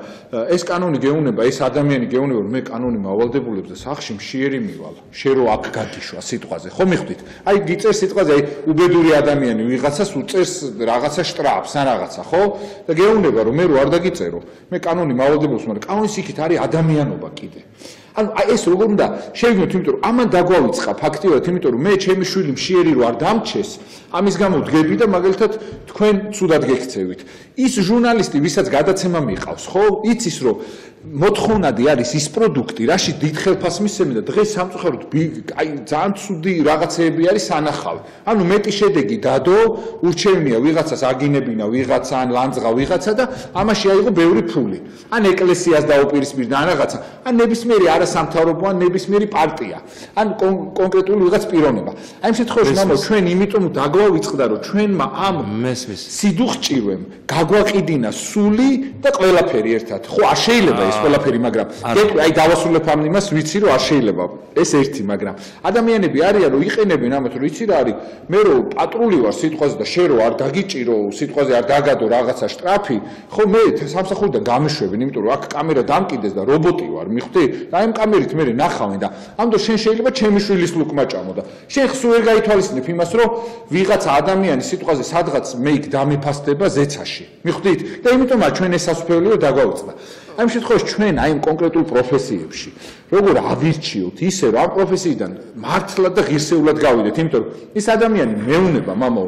Speaker 1: ეს კანონი გეუბნება ეს ადამიანი გეუბნება რომ მე კანონი მავალდებულებს და სახში მშიერი მივალ შენ რო აქ გაგიშვა სიტყვაზე ხო მიხვდით აი გიწერს სიტყვაზე აი უბედური ადამიანი ვიღაცას უწერს რაღაცა შტრაფს ან რაღაცა ხო და გეუბნება რომ მე რო არ დაგიწერო მე კანონი მავალდებულებს მაგრამ კანონის იქით არის ადამიანობა კიდე ანუ აი ეს როგორ უნდა შევიგნოთ იმიტომ რომ ამან დაგვავიწყა ფაქტიურად იმიტომ რომ მე ჩემი შვილი მშიერი რო არ დამჩეს ამის გამო ვდგები და მაგალითად თქვენ ცუდად გექცევით ის ჟურნალისტი ვისაც გადაცემა მიყავს ხო იცის რომ მოთხოვნადი არის ის პროდუქტი რაში დიდ ხელფასს მისცემენ და დღეს სამწუხაროდ აი ძალიან ცუდი რაღაცეები არის სანახავი ანუ მეტი შედეგი დადო ურჩევნია ვიღაცას აგინებინა ვიღაცა ან ლანძღა ვიღაცა და ამაში აიღო ბევრი ფული ან ეკლესიას დაუპირისპირდა ან რაღაცა ან ნებისმიერი არასამთავრობო ან ნებისმიერი პარტია ან კონკრეტული ვიღაც პიროვნება აი ამ შემთხვევაში მამო ჩვენ იმიტომ დაგვავიწყდა რომ ჩვენმა ამ სიდუხჭირვემ გაგვაყიდინა სული და ყველაფერი ერთად ხო არ შეიძლება ეს ყველაფერი, მაგრამ გეტყვი, აი დავასრულებ ამ იმას, ვიცი რომ არ შეიძლება ეს ერთი, მაგრამ ადამიანები არიან რომ იყენებენ ამათ, რომ იცი რა არის, მე რომ პატრული ვარ სიტყვაზე და შენ რომ არ დაგიჭირო სიტყვაზე არ დაგადო რაღაცა შტრაფი, ხო მე სამსახურიდან გამეშვებენ, იმიტომ რომ აქ კამერა დამკიდეს და რობოტი ვარ, მიხვდი? და აი ამ კამერით მე ნახავენ და ამიტომ შენ შეიძლება ჩემი შვილის ლუკმა ჭამო და შენ ხსუ ვერ გაითვალისწინებ იმას, რომ ვიღაცა ადამიანი სიტყვაზე სადღაც მე იქ დამიფასდება ზეცაში. მიხვდით? და იმიტომაც ჩვენ ეს სასופველიო დაგვაუწყდა. აი ამ შემთხვევაში ჩვენ აი ამ კონკრეტულ პროფესიებში როგორ ავირჩიოთ ისე რომ ამ პროფესიიდან მართლად და ღირსეულად გავიდეთ, იმიტომ რომ ის ადამიანი მეუნება მამაო,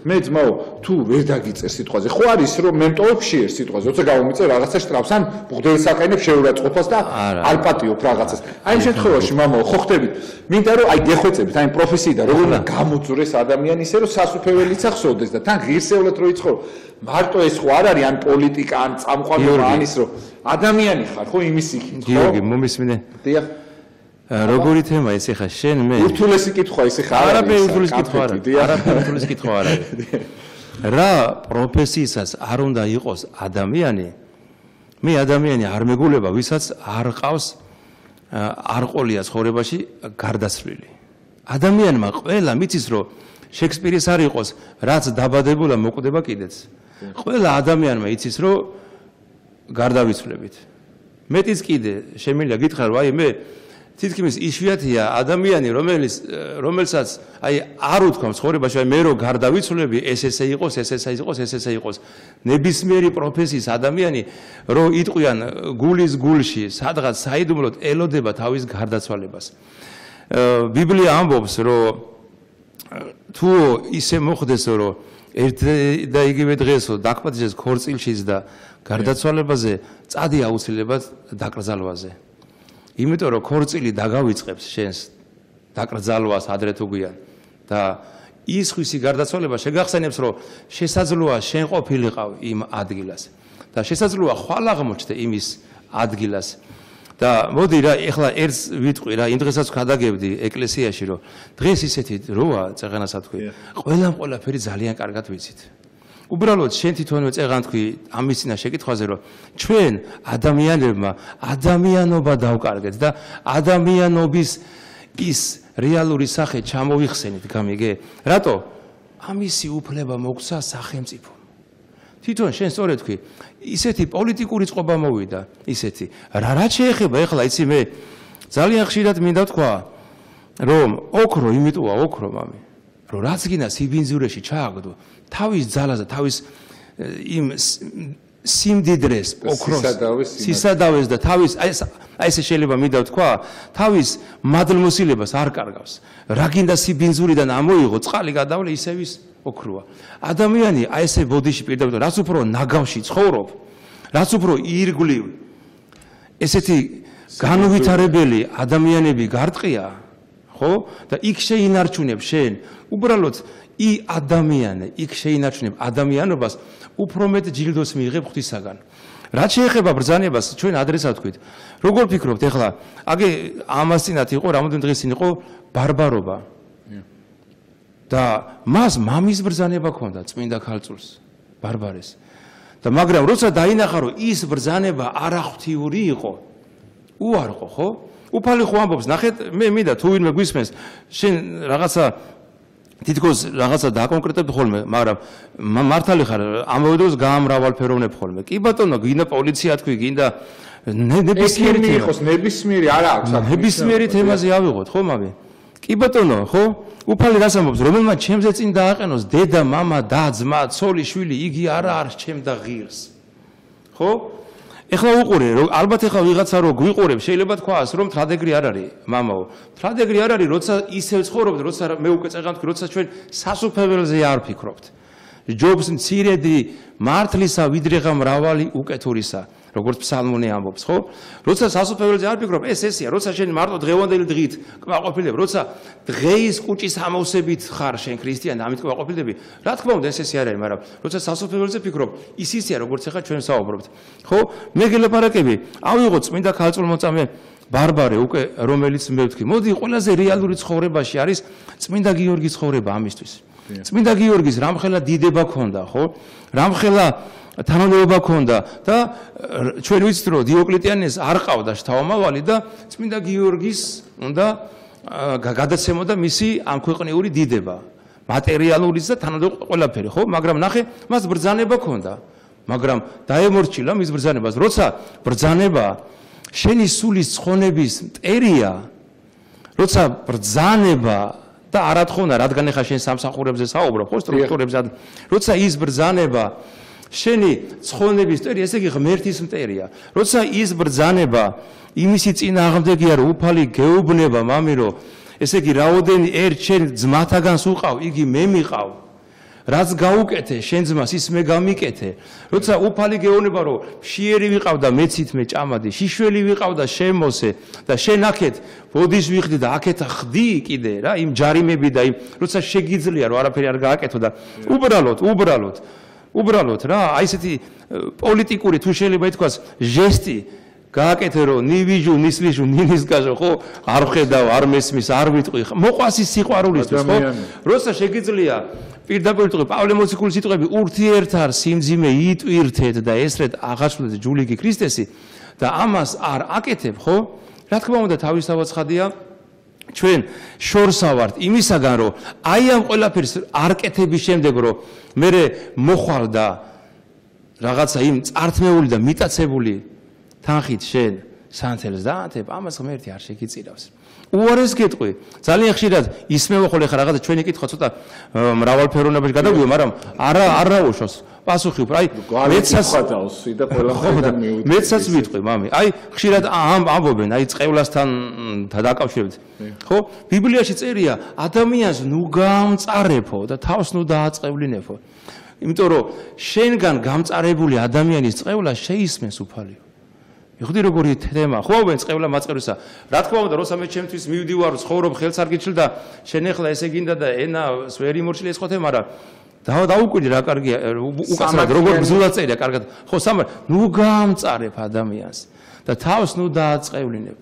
Speaker 1: მე ძმაო, თუ ვერ დაგიწერ სიტყვაზე, ხო არის რომ მე მტოვებ შეერ სიტყვაზე, როცა გავუმიწევ რაღაცა შტრაფს ან ბუღდელს აყენებ შეურაცხყოფას და არ პატიობ რაღაცას. აი ამ შემთხვევაში მამაო, ხო ხდებით? მინდა რომ აი გეხვეწებით აი ამ პროფესიიდან როგორ უნდა გამოძვრეს ადამიანი ისე რომ სასופველიც ახსოვდეს და თან ღირსეულად რო იცხოვრო. მარტო ეს ხო არ არის ან პოლიტიკა ან წამყვანობა ან ის რომ ადამიანი ხარ ხო იმის იქით ხო?
Speaker 2: გიორგი, მომისმინე.
Speaker 1: დიახ.
Speaker 2: როგორი თემა ეს ახლა შენ მე?
Speaker 1: ურთულესი კითხვა ეს ახლა
Speaker 2: არ არის ურთულესი კითხვა არა. არაფერი ურთულესი კითხვა არ არის. რა პროფესიისას არ უნდა იყოს ადამიანი? მე ადამიანი არ მეგულება, ვისაც არ ყავს არ ყოლია ცხოვრებაში გარდაცვლილი. ადამიანმა ყველა მიცის რომ შექსპირის არ იყოს, რაც დაბადებულა მოკვდება კიდეც. ყველა ადამიანმა იცის რომ გარდავიცვლებით. მეტიც კიდე შემიძლია გითხრა რომ აი მე თითქმის იშვიათია ადამიანი რომელსაც აი არ უთქვამს ცხოვრებაში აი მე რო გარდავიცვლები ესე იყოს ესე იყოს ნებისმიერი პროფესიის ადამიანი რო იტყვიან გულის გულში სადღაც საიდუმლოდ ელოდება თავის გარდაცვალებას. ბიბლია ამბობს რომ თუ ისე მოხდეს რომ ერთ და იგივე დღესო დაგპატიჟეს ქორწილშიც და გარდაცვალებაზე წადი აუცილებლად დაკრძალვაზე. იმიტომ რომ ქორწილი დაგავიწყებს შენს დაკრძალვას ადრე თუ გვიან და ის ხვისი გარდაცვალება შეგახსენებს რომ შესაძლოა შენ ყოფილიყავ იმ ადგილას და შესაძლოა ხვალ აღმოჩნდე იმის ადგილას და მოდი რა ეხლა ერთს ვიტყვი რა იმ დღესაც ვქადაგებდი ეკლესიაში რომ დღეს ისეთი დროა წეღანასა თქვი ყველაფერი ძალიან კარგად ვიცით. უბრალოდ შენ თვითონვე წეღან თქვი ამის წინა შეკითხვაზე რომ ჩვენ ადამიანებმა ადამიანობა დავკარგეთ და ადამიანობის ის რეალური სახე ჩამოვიხსენით გამიგე? რატო? ამისი უფლება მოგცა სახელმწიფომ. თვითონ შენ სწორედ თქვი ისეთი პოლიტიკური წყობა მოვიდა ისეთი რაც შეეხება ეხლა იცი მე ძალიან ხშირად მინდა თქვა რომ ოქრო იმიტოა ოქრო მამი რომ რაც გინდა სიბინძურეში ჩააგდო თავის ძალაზე თავის იმ სიმდიდრეს ოქროს სისადავეს და თავის აი ესე შეიძლება მინდა თქვა თავის მადლმოსილებას არ კარგავს რა გინდა სიბინძურიდან ამოიღო წყალი გადავლე ისევის ოქროა ადამიანი აი ესე ბოდიში პირდაპირ რაც უფრო ნაგავში ცხოვრობ რაც უფრო ირგვლივ ესეთი განუვითარებელი ადამიანები გარტყია ხო და იქ შეინარჩუნებ შენ უბრალოდ იქ შეინარჩუნებ ადამიანობას უფრო მეტ ჯილდოს მიიღებ ღვთისაგან. რაც შეეხება ბრძანებას ჩვენ ადრესად ვთქვით. როგორ ფიქრობთ ეხლა აგე ამას წინათ იყო რამოდენ დღეს წინ იყო ბარბარობა. და მას მამის ბრძანება ჰქონდა წმინდა ქალწულს ბარბარეს. და მაგრამ როცა დაინახა რომ ის ბრძანება არაღვთიური იყო უარყო ხო? უფალი ხო ამბობს ნახეთ მე მინდა თუ ვინმე გვისმენს შენ რაღაცა თითქოს რაღაცა დაკონკრეტებ ხოლმე, მაგრამ მართალი ხარ, ამავე დროს გაამრავალფეროვნებ ხოლმე. კი ბატონო, გინდა პოლიცია თქვი, გინდა ნებისმიერი თემა იყოს, ნებისმიერი არა აქვს. ნებისმიერი თემაზე ავიღოთ, ხო, მამი? კი ბატონო, ხო? უფალი რას ამბობს, რომელმაც ჩემზე წინ დააყენოს დედა, მამა, და, ძმა, ცოლი, შვილი, იგი არა არჩემდა ღირს. ხო? ეხლა უყურე, ალბათ ეხლა ვიღაცა რო გვიყურებ, შეიძლება თქვას, რომ თრადეგრი არ არის, მამაო. თრადეგრი არ არის, როცა ისევ ცხოვრობთ, როცა მე უკვე წეღან თქვი, როცა ჩვენ სასופველზე არ ფიქრობთ. ჯობს მცირედი მართლისა, ვიდრეღა მრავალი უკეთურისა. როგორც ფსალმონი ამბობს, ხო? როცა სასופველზე არ ფიქრობ, ესეა, როცა შენ მარტო დღევანდელი დღით კმაყოფილებ, როცა დღეის კუჭის ამოვსებით ხარ შენ ქრისტიანი, ამით კმაყოფილდები, რა თქმა უნდა ესეა არ არის, მაგრამ როცა სასופველზე ფიქრობ, ის ისეა, როგორც ახლა ჩვენ საუბრობთ. ხო? მე გელაპარაკები, ავიღოთ წმინდა ქალწულმოწამე ბარბარე უკვე რომელიც მე ვთქვი, მოდი ყველაზე რეალური ცხოვრებაში არის წმინდა გიორგის ცხოვრება ამისთვის. წმინდა გიორგის რამხელა დიდება ქონდა, ხო? რამხელა თანამდებობა ქონდა და ჩვენ ვიცით რომ დიოკლეტიანეს არ ყავდა შთამომავალი და წმინდა გიორგის უნდა გადაცემოდა მისი ამ ქვეყნიური დიდება მატერიალურიც და თანამდებობა ყველაფერი ხო მაგრამ ნახე მას ბრძანება ქონდა მაგრამ დაემორჩილა მის ბრძანებას როცა ბრძანება შენი სულის ცხონების მტერია როცა ბრძანება და არა თხოვნა რადგან ეხა შენ სამსახურებზე საუბრობ ხო სტრუქტურებზე როცა ის ბრძანება შენი ცხონების მტერი ესე იგი ღმერთის მტერია როცა ის ბრძანება იმისი წინააღმდეგია რომ უფალი გეუბნება მამირო ესე იგი რაოდენი ერთ შენ ძმათაგანს უყავ იგი მე მიყავ რაც გაუკეთე შენ ძმას ის მე გამიკეთე როცა უფალი გეუბნება რომ შიერი ვიყავ და მეცით მე ჭამადი შიშველი ვიყავ და შემოსე და შენ აქეთ ბოდის ვიხდი და აქეთ ხდი კიდე რა იმ ჯარიმები და იმ როცა შეგიძლია რომ არაფერი არ გააკეთო და უბრალოდ რა აი ესეთი პოლიტიკური თუ შეიძლება ითქვას ჟესტი გააკეთე რომ ნივიჟუ ნისლიჟუ ნინისგაჟო ხო არ ხედავ არ მესმის არ ვიტყვი მოყვას ის სიყვარულისთვის ხო როცა შეგიძლია პირდაპირ ვიტყვი პავლე მოციქულის სიტყვები ურთიერთარ სიმძიმე იტვირთეთ და ესრეთ აღაშლეთ ჯულიკი ქრისტესი და ამას არ აკეთებ ხო რა თქმა უნდა თავისთავად ცხადია ჩვენ შორსავართ იმისაგან რომ აი ამ ყველაფერს არ კეთების შემდეგ რომ მე მოხვალ და რაღაცა იმ წართმეული და მიტაცებული თანხით შენ სანთელს დაანთებ ამას ღმერთი არ შეგიწირავს უარეს გეტყვი ძალიან ხშირად ისმევა ხოლმე ხარ რაღაცა ჩვენი კითხვა ცოტა მრავალფეროვნებაში გადავიდო მაგრამ არა უშავს პასუხი უფრო აი მეცაც ვიტყვი მამი აი ხშირად ამბობენ აი წყევლასთან დაკავშირებით ხო ბიბლიაში წერია ადამიანს ნუ გამწარებო და თავს ნუ დააწყევლინებო იმიტომ რომ შენგან გამწარებული ადამიანის წყევლა შეისმენს უფალიო იხდი როგორი თემა ხოვენ წყევლა მაწყევრისა რა თქმა უნდა როცა მე ჩემთვის მივდივარ ცხოვრობ ხელს არ გიჩლ და შენ ეხლა ესე გინდა და ენას ვერ იმორჩილე ეს ხო თემა რა დაუკვირდი რა კარგია უკაცრავად როგორ ბზულა წერია კარგად ხო სამარ ნუ გამწარებ ადამიანს და თავს ნუ დააწყევლინებ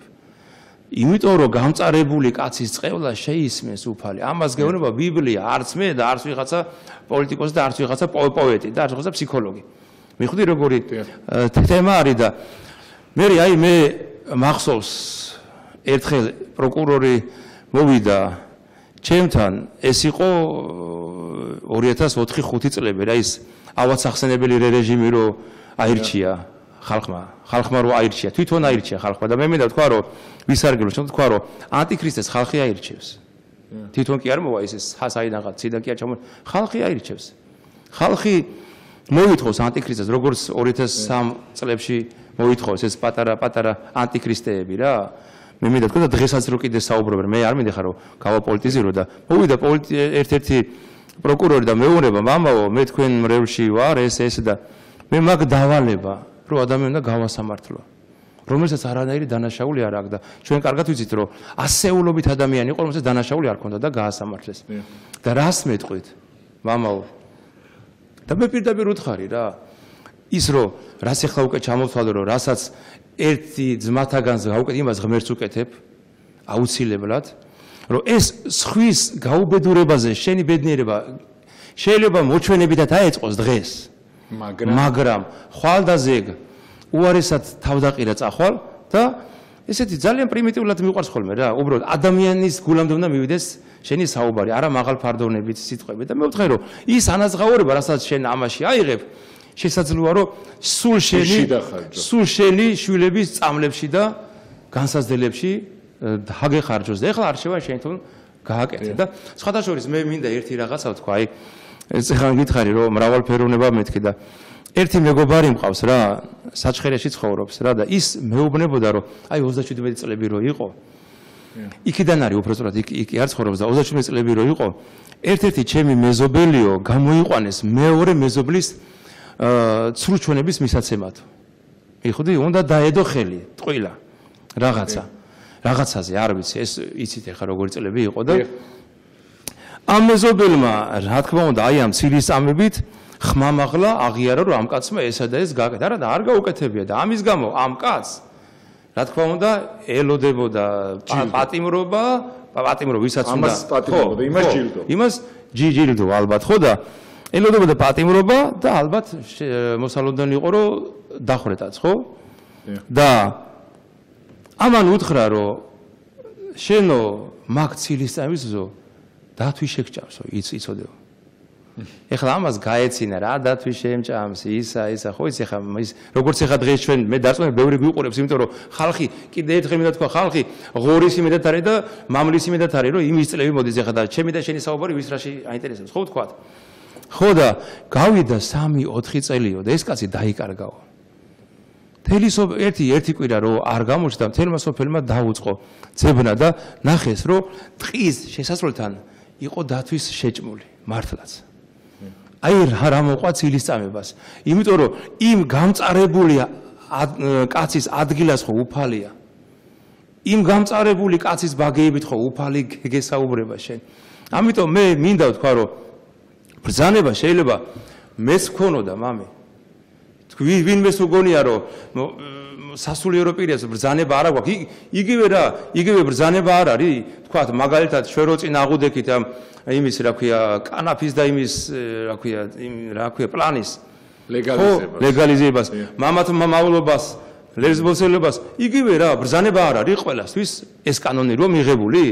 Speaker 2: იმიტომ რომ გამწარებული კაცის წყევლა შეისმენს უფალი ამას გეუბნება ბიბლია არც მე და არც ვიღაცა პოლიტიკოსი და არც ვიღაცა პოეტი და არც ვიღაცა ფსიქოლოგი მიხვდი როგორი თემა არის და მე მახსოვს ერთხელ პროკურორი მოვიდა ჩემთან ეს იყო 2004-5 წლები რა ის ავაცახსენებელი რეჟიმი რო აირჩია ხალხმა რო აირჩია თვითონ აირჩია ხალხმა და მე მინდა თქვა რომ ვისარგებლო ჩვენ თქვა რომ ანტიქრისტეს ხალხი აირჩევს თვითონ კი არ მოვა ეს საიდანღა ციდან კი არ ჩამო ხალხი აირჩევს ხალხი მოითხოვს ანტიქრისტეს როგორც 2003 წლებში მოითხოვს ეს პატარა ანტიქრისტეები რა მე მინდა თქვა და დღესაც რო კიდე საუბრობენ მე არ მინდა ხარ რომ გავაპოლიტიზირო და მოვიდა ერთ-ერთი პროკურორი და მეუბნება მამაო მე თქვენ მრევლში ვარ ეს და მე მაგ დავალება რომ ადამიანი უნდა გავასამართლო რომელსაც არანაირი დანაშაული არ აქვს და ჩვენ კარგად ვიცით რომ ასეულობით ადამიანი იყო რომელსაც დანაშაული არ ქონდა და გაასამართლეს და რას მეტყვით მამაო და მე პირდაპირ უთხარი რა ის რომ რას ახლა უკვე ჩამოვთვალე რომ რასაც ერთი ძმათაგანს გავუკეთ იმას ღმერთს უკეთებ აუცილებლად რომ ეს სხვის გაუბედურებაზე შენი ბედნიერება შეიძლება მოჩვენებითად აეწყოს დღეს მაგრამ ხვალ და ზეგ უარესად თავდაყირა წახვალ და ესეთი ძალიან პრიმიტიულად მიყვარს ხოლმე რა უბრალოდ ადამიანის გულამდე უნდა მივიდეს შენი საუბარი არა მაღალ ფარდოვნებით სიტყვები და მე ვთქვი რომ ის ანაზღაურება რასაც შენ ამაში აიღებ შესაძლოა რომ სულ შენი შვილების წამლებში და განსაზრდელებში დაგეხარჯოს და ეხლა არჩევა შენ თვითონ გააკეთე და სხვადასხვა მე მინდა ერთი რაღაცა ვთქვა აი ეს ხან გითხარი რომ მრავალფეროვნება მეთქი და ერთი მეგობარი მყავს რა საჩხერეში ცხოვრობს რა და ის მეუბნებოდა რომ აი 37 წლები რო იყო იქიდან არის უბრალოდ იქ არ ცხოვრობს და 37 წლები რო იყო ერთ-ერთი ჩემი მეზობელიო გამოიყვანეს მეორე მეზობლის ცრუჩვენების მისაცემად მიხვდი უნდა დაედო ხელი ტყილა რაღაცაზე არ ვიცი ეს იცით ახლა როგორი წლები იყო და ამ მეზობელმა რა თქმა უნდა აი ამ ცილის წამებით ხმამაღლა აღიარა რომ ამ კაცმა ესა და ეს გააკეთა არა და არ გაუკეთებია და ამის გამო ამ კაცს რა თქმა უნდა ელოდებოდა პატიმრო ვისაც უნდა
Speaker 1: იმას ჭილდო
Speaker 2: იმას ჯილდო ალბათ ხო და ელოდებოდა პატიმრობა და ალბათ მოსალოდნელი იყო რომ დახვრეტაც, ხო? და ამან უთხრა რომ შენო მაგ ცილის წამისო დათვი შეგჭამსო, იცოდეო. ეხლა ამას გაეცინა რა დათვი შემჭამს, ისა, ხო იცი ხა ის როგორც ეხა დღეს ჩვენ მე დარწმუნებული ბევრი გვიყურებს, იმიტომ რომ ხალხი კიდე ერთხელ მინდა თქვა ხალხი ღორის იმედად არის და მამლის იმედად არის რომ იმის წლები მოდის ეხა და ჩემი და შენი საუბარი ვის რაში აინტერესებს, ხო თქვა? ხო და გავიდა 3-4 წელიო და ეს კაცი დაიკარგაო. ერთი კვირა რომ არ გამოჩნდა, მთელმა სოფელმა დაუწყო ძებნა და ნახეს რომ ტყის შესასრულთან იყო დათვის შეჭმული, მართლაც. აი რა მოყვა ცილის წამებას. იმიტომ რომ იმ გამწარებული კაცის ადგილას ხო უფალია. იმ გამწარებული კაცის ბაგეებით ხო უფალი გესაუბრება შენ. ამიტომ მე მინდა ვთქვა რომ ბრძანება შეიძლება მეც გქონოდა მამე. ვინმეს უგონია რომ სასულიერო პირას ბრძანება არ აქვს. იგივე ბრძანება არ არის. თქვათ მაგალითად ჩვენ რო წინ აღუდექით ამ იმის რა ქვია კანაფის და იმის რა ქვია პლანის ლეგალიზებას, მამათმა მავლობას, ლესბოსელობას, იგივე რა ბრძანება არ არის ყველასთვის ეს კანონი რომ მიღებული.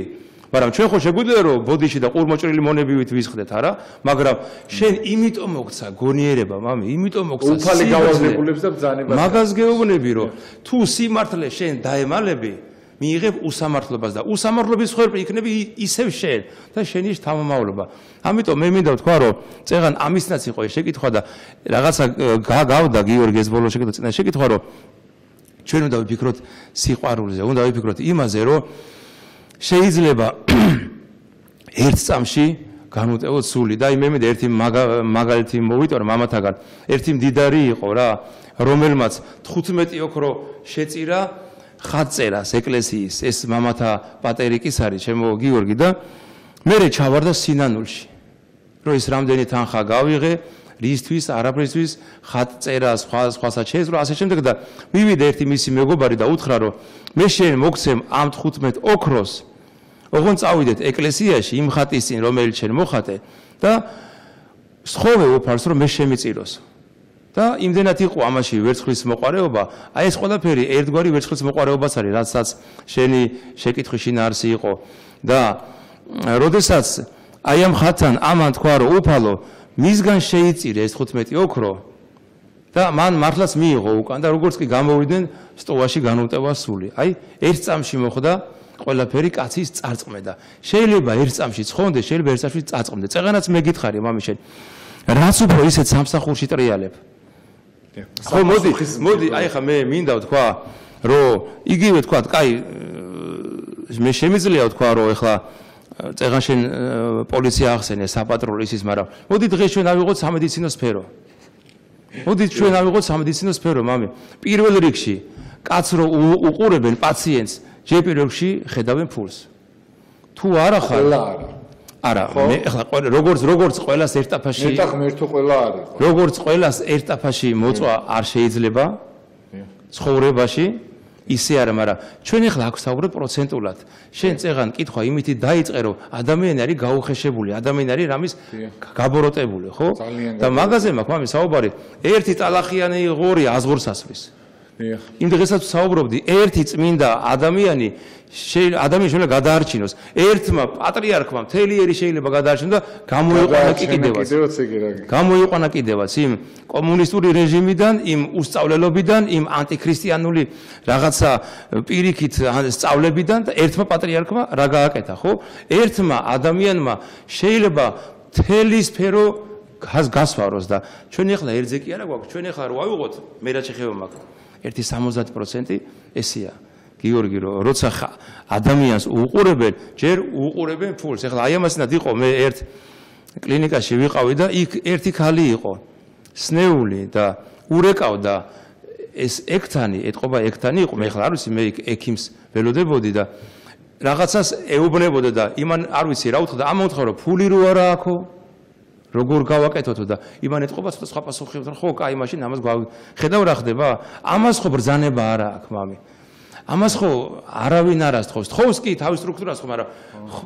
Speaker 2: მაგრამ ჩვენ ხო შეგვიძლია რომ ბოდიში და ყურმოჭრილი მონებივით ვისხდეთ არა, მაგრამ შენ იმიტომ მოგცა გონიერება, მამე, იმიტომ მოგცა
Speaker 1: უფალი გავაზრებულებს და ბრძანებას.
Speaker 2: მაგას გეუბნები რომ თუ სიმართლე შენ დაემალები, მიიღებ უსამართლობას და უსამართლობის ხერხი იქნები ისევ შენ და შენი შთამომავლობა. ამიტომ მე მინდა ვთქვა რომ წეგან ამისნაც იყო ეს შეკითხვა და რაღაცა გავდა გიორგი ეს ბოლოს შეკითხვა რომ ჩვენ უნდა ვიფიქროთ სიყვარულზე, უნდა ვიფიქროთ იმაზე რომ შეიძლება ერთ წამში განუტევოთ სული და მე მინდა ერთი მაგალითი მოვიტანო მამათაგან. ერთი მდიდარი იყო რა, რომელმაც 15 ოქრო შეწირა ხატწერას ეკლესიის, ეს მამათა პატერიკის არის, ჩემო გიორგი და მე ჩავარდა სინანულში. რომ ის რამდენი თანხა გავიღე, რისთვის, არაფრისთვის, ხატწერა, სხვასაც შეეძლო, ასე შემდეგ და მივიდა ერთი მისი მეგობარი და უთხრა რომ მე შენ მოგცემ ამ 15 ოქროს, ოღონდ წავიდეთ ეკლესიაში იმ ხატის წინ, რომელიც შენ მოხატე და სხოვე უფალს რომ მე შემიწიროს. და იმდენად იყო ამაში ვერცხლის მოყარეობა, აი ეს ყველაფერი ერთგვარი ვერცხლის მოყარეობაც არის, რასაც შენი შეკითხვის შინაარსი იყო და როდესაც აი ამ ხატთან ამან თქვა რომ უფალო მისგან შეიწირე ეს 15 ოქრო და მან მართლაც მიიღო უკან და როგორც კი გამოვიდნენ სტოვაში განუტევა სული. აი ერთ წამში მოხდა ყველაფერი კაცის წარწმედა. შეიძლება ერთ წამში ცხონდე, შეიძლება ერთ წამში წარწმდე. წეღანაც მე გითხარი მამი შენ. რაც უფრო ისეთ სამსახურში ტრიალებ. ხო მოდი აი ხა მე მინდა ვთქვა რომ იგივე თქვა კაი მე შემიძლია ვთქვა რომ ეხლა წეგან შენ პოლიცია ახსენე საპატრულო ისის, მაგრამ მოდი დღეს ჩვენ ავიღოთ სამედიცინო სფერო. მოდი ჩვენ ავიღოთ სამედიცინო სფერო, მამი. პირველ რიგში კაცს რო უყურებენ პაციენტს, ჯერ პირველ რიგში ხედავენ ფულს. თუ არა ხარ არა, მე ეხლა როგორც ყველას ერთაფაში
Speaker 1: ნეტა ღმერთო ყველა არის.
Speaker 2: როგორც ყველას ერთაფაში მოწვა არ შეიძლება ცხოვრებაში, ისე არა, მაგრამ ჩვენ ეხლა აქ საუბრობთ პროცენტულად. შენ წეგან კითხვა იმითი დაიწყე, რომ ადამიანი არის გაუხეშებული, ადამიანი არის რამის გაბოროტებული, ხო? და მაგაზე მაქვს მამი საუბარი, ერთი ტალახიანი ღორი აზღურსასვრის. იმ დღესაც საუბრობდი, ერთი წმინდა ადამიანი შეიძლება გადაარჩინოს. ერთმა პატრიარქმა მთელი ერი შეიძლება გადაარჩინოს და გამოიყვანა კიდევაც. გამოიყვანა კიდევაც იმ კომუნისტური რეჟიმიდან, იმ უსწავლელობიდან, იმ ანტიქრისტიანული რაღაცა პირიქით სწავლებიდან და ერთმა პატრიარქმა რა გააკეთა, ხო? ერთმა ადამიანმა შეიძლება მთელი სფერო გასვაროს და ჩვენ ახლა ერთზე კი არა გვაქვს, ჩვენ ახლა რო ავიღოთ, მე რა შეხება მაქვს. ერთი 70% ესეა. გიორგი როცა ადამიანს უყურებენ, ჯერ უყურებენ ფულს. ეხლა აი ამასინად იყო მე ერთ კლინიკაში ვიყავი და იქ ერთი ქალი იყო, სნეული და ურეკავდა ეს ექთანი, ეთყობა ექთანი იყო, მე ეხლა არ ვიცი, მე ექიმს ველოდებოდი და რაღაცას ეუბნებოდა და იმან არ ვიცი რა უთხრა, ამან უთხრა რომ ფული რო არა აქო, როგორ გავაკეთოთო და იმან ეთყობა ცოტა სხვა პასუხი უთხრა, ხო, კაი, მაშინ ამას ხედავ რა ხდება? ამას ხო ბრძანება არა აქვს, მამი. ამას ხო არავინ არ ასთხოვს. თხოვს კი თავის სტრუქტურას ხო, მაგრამ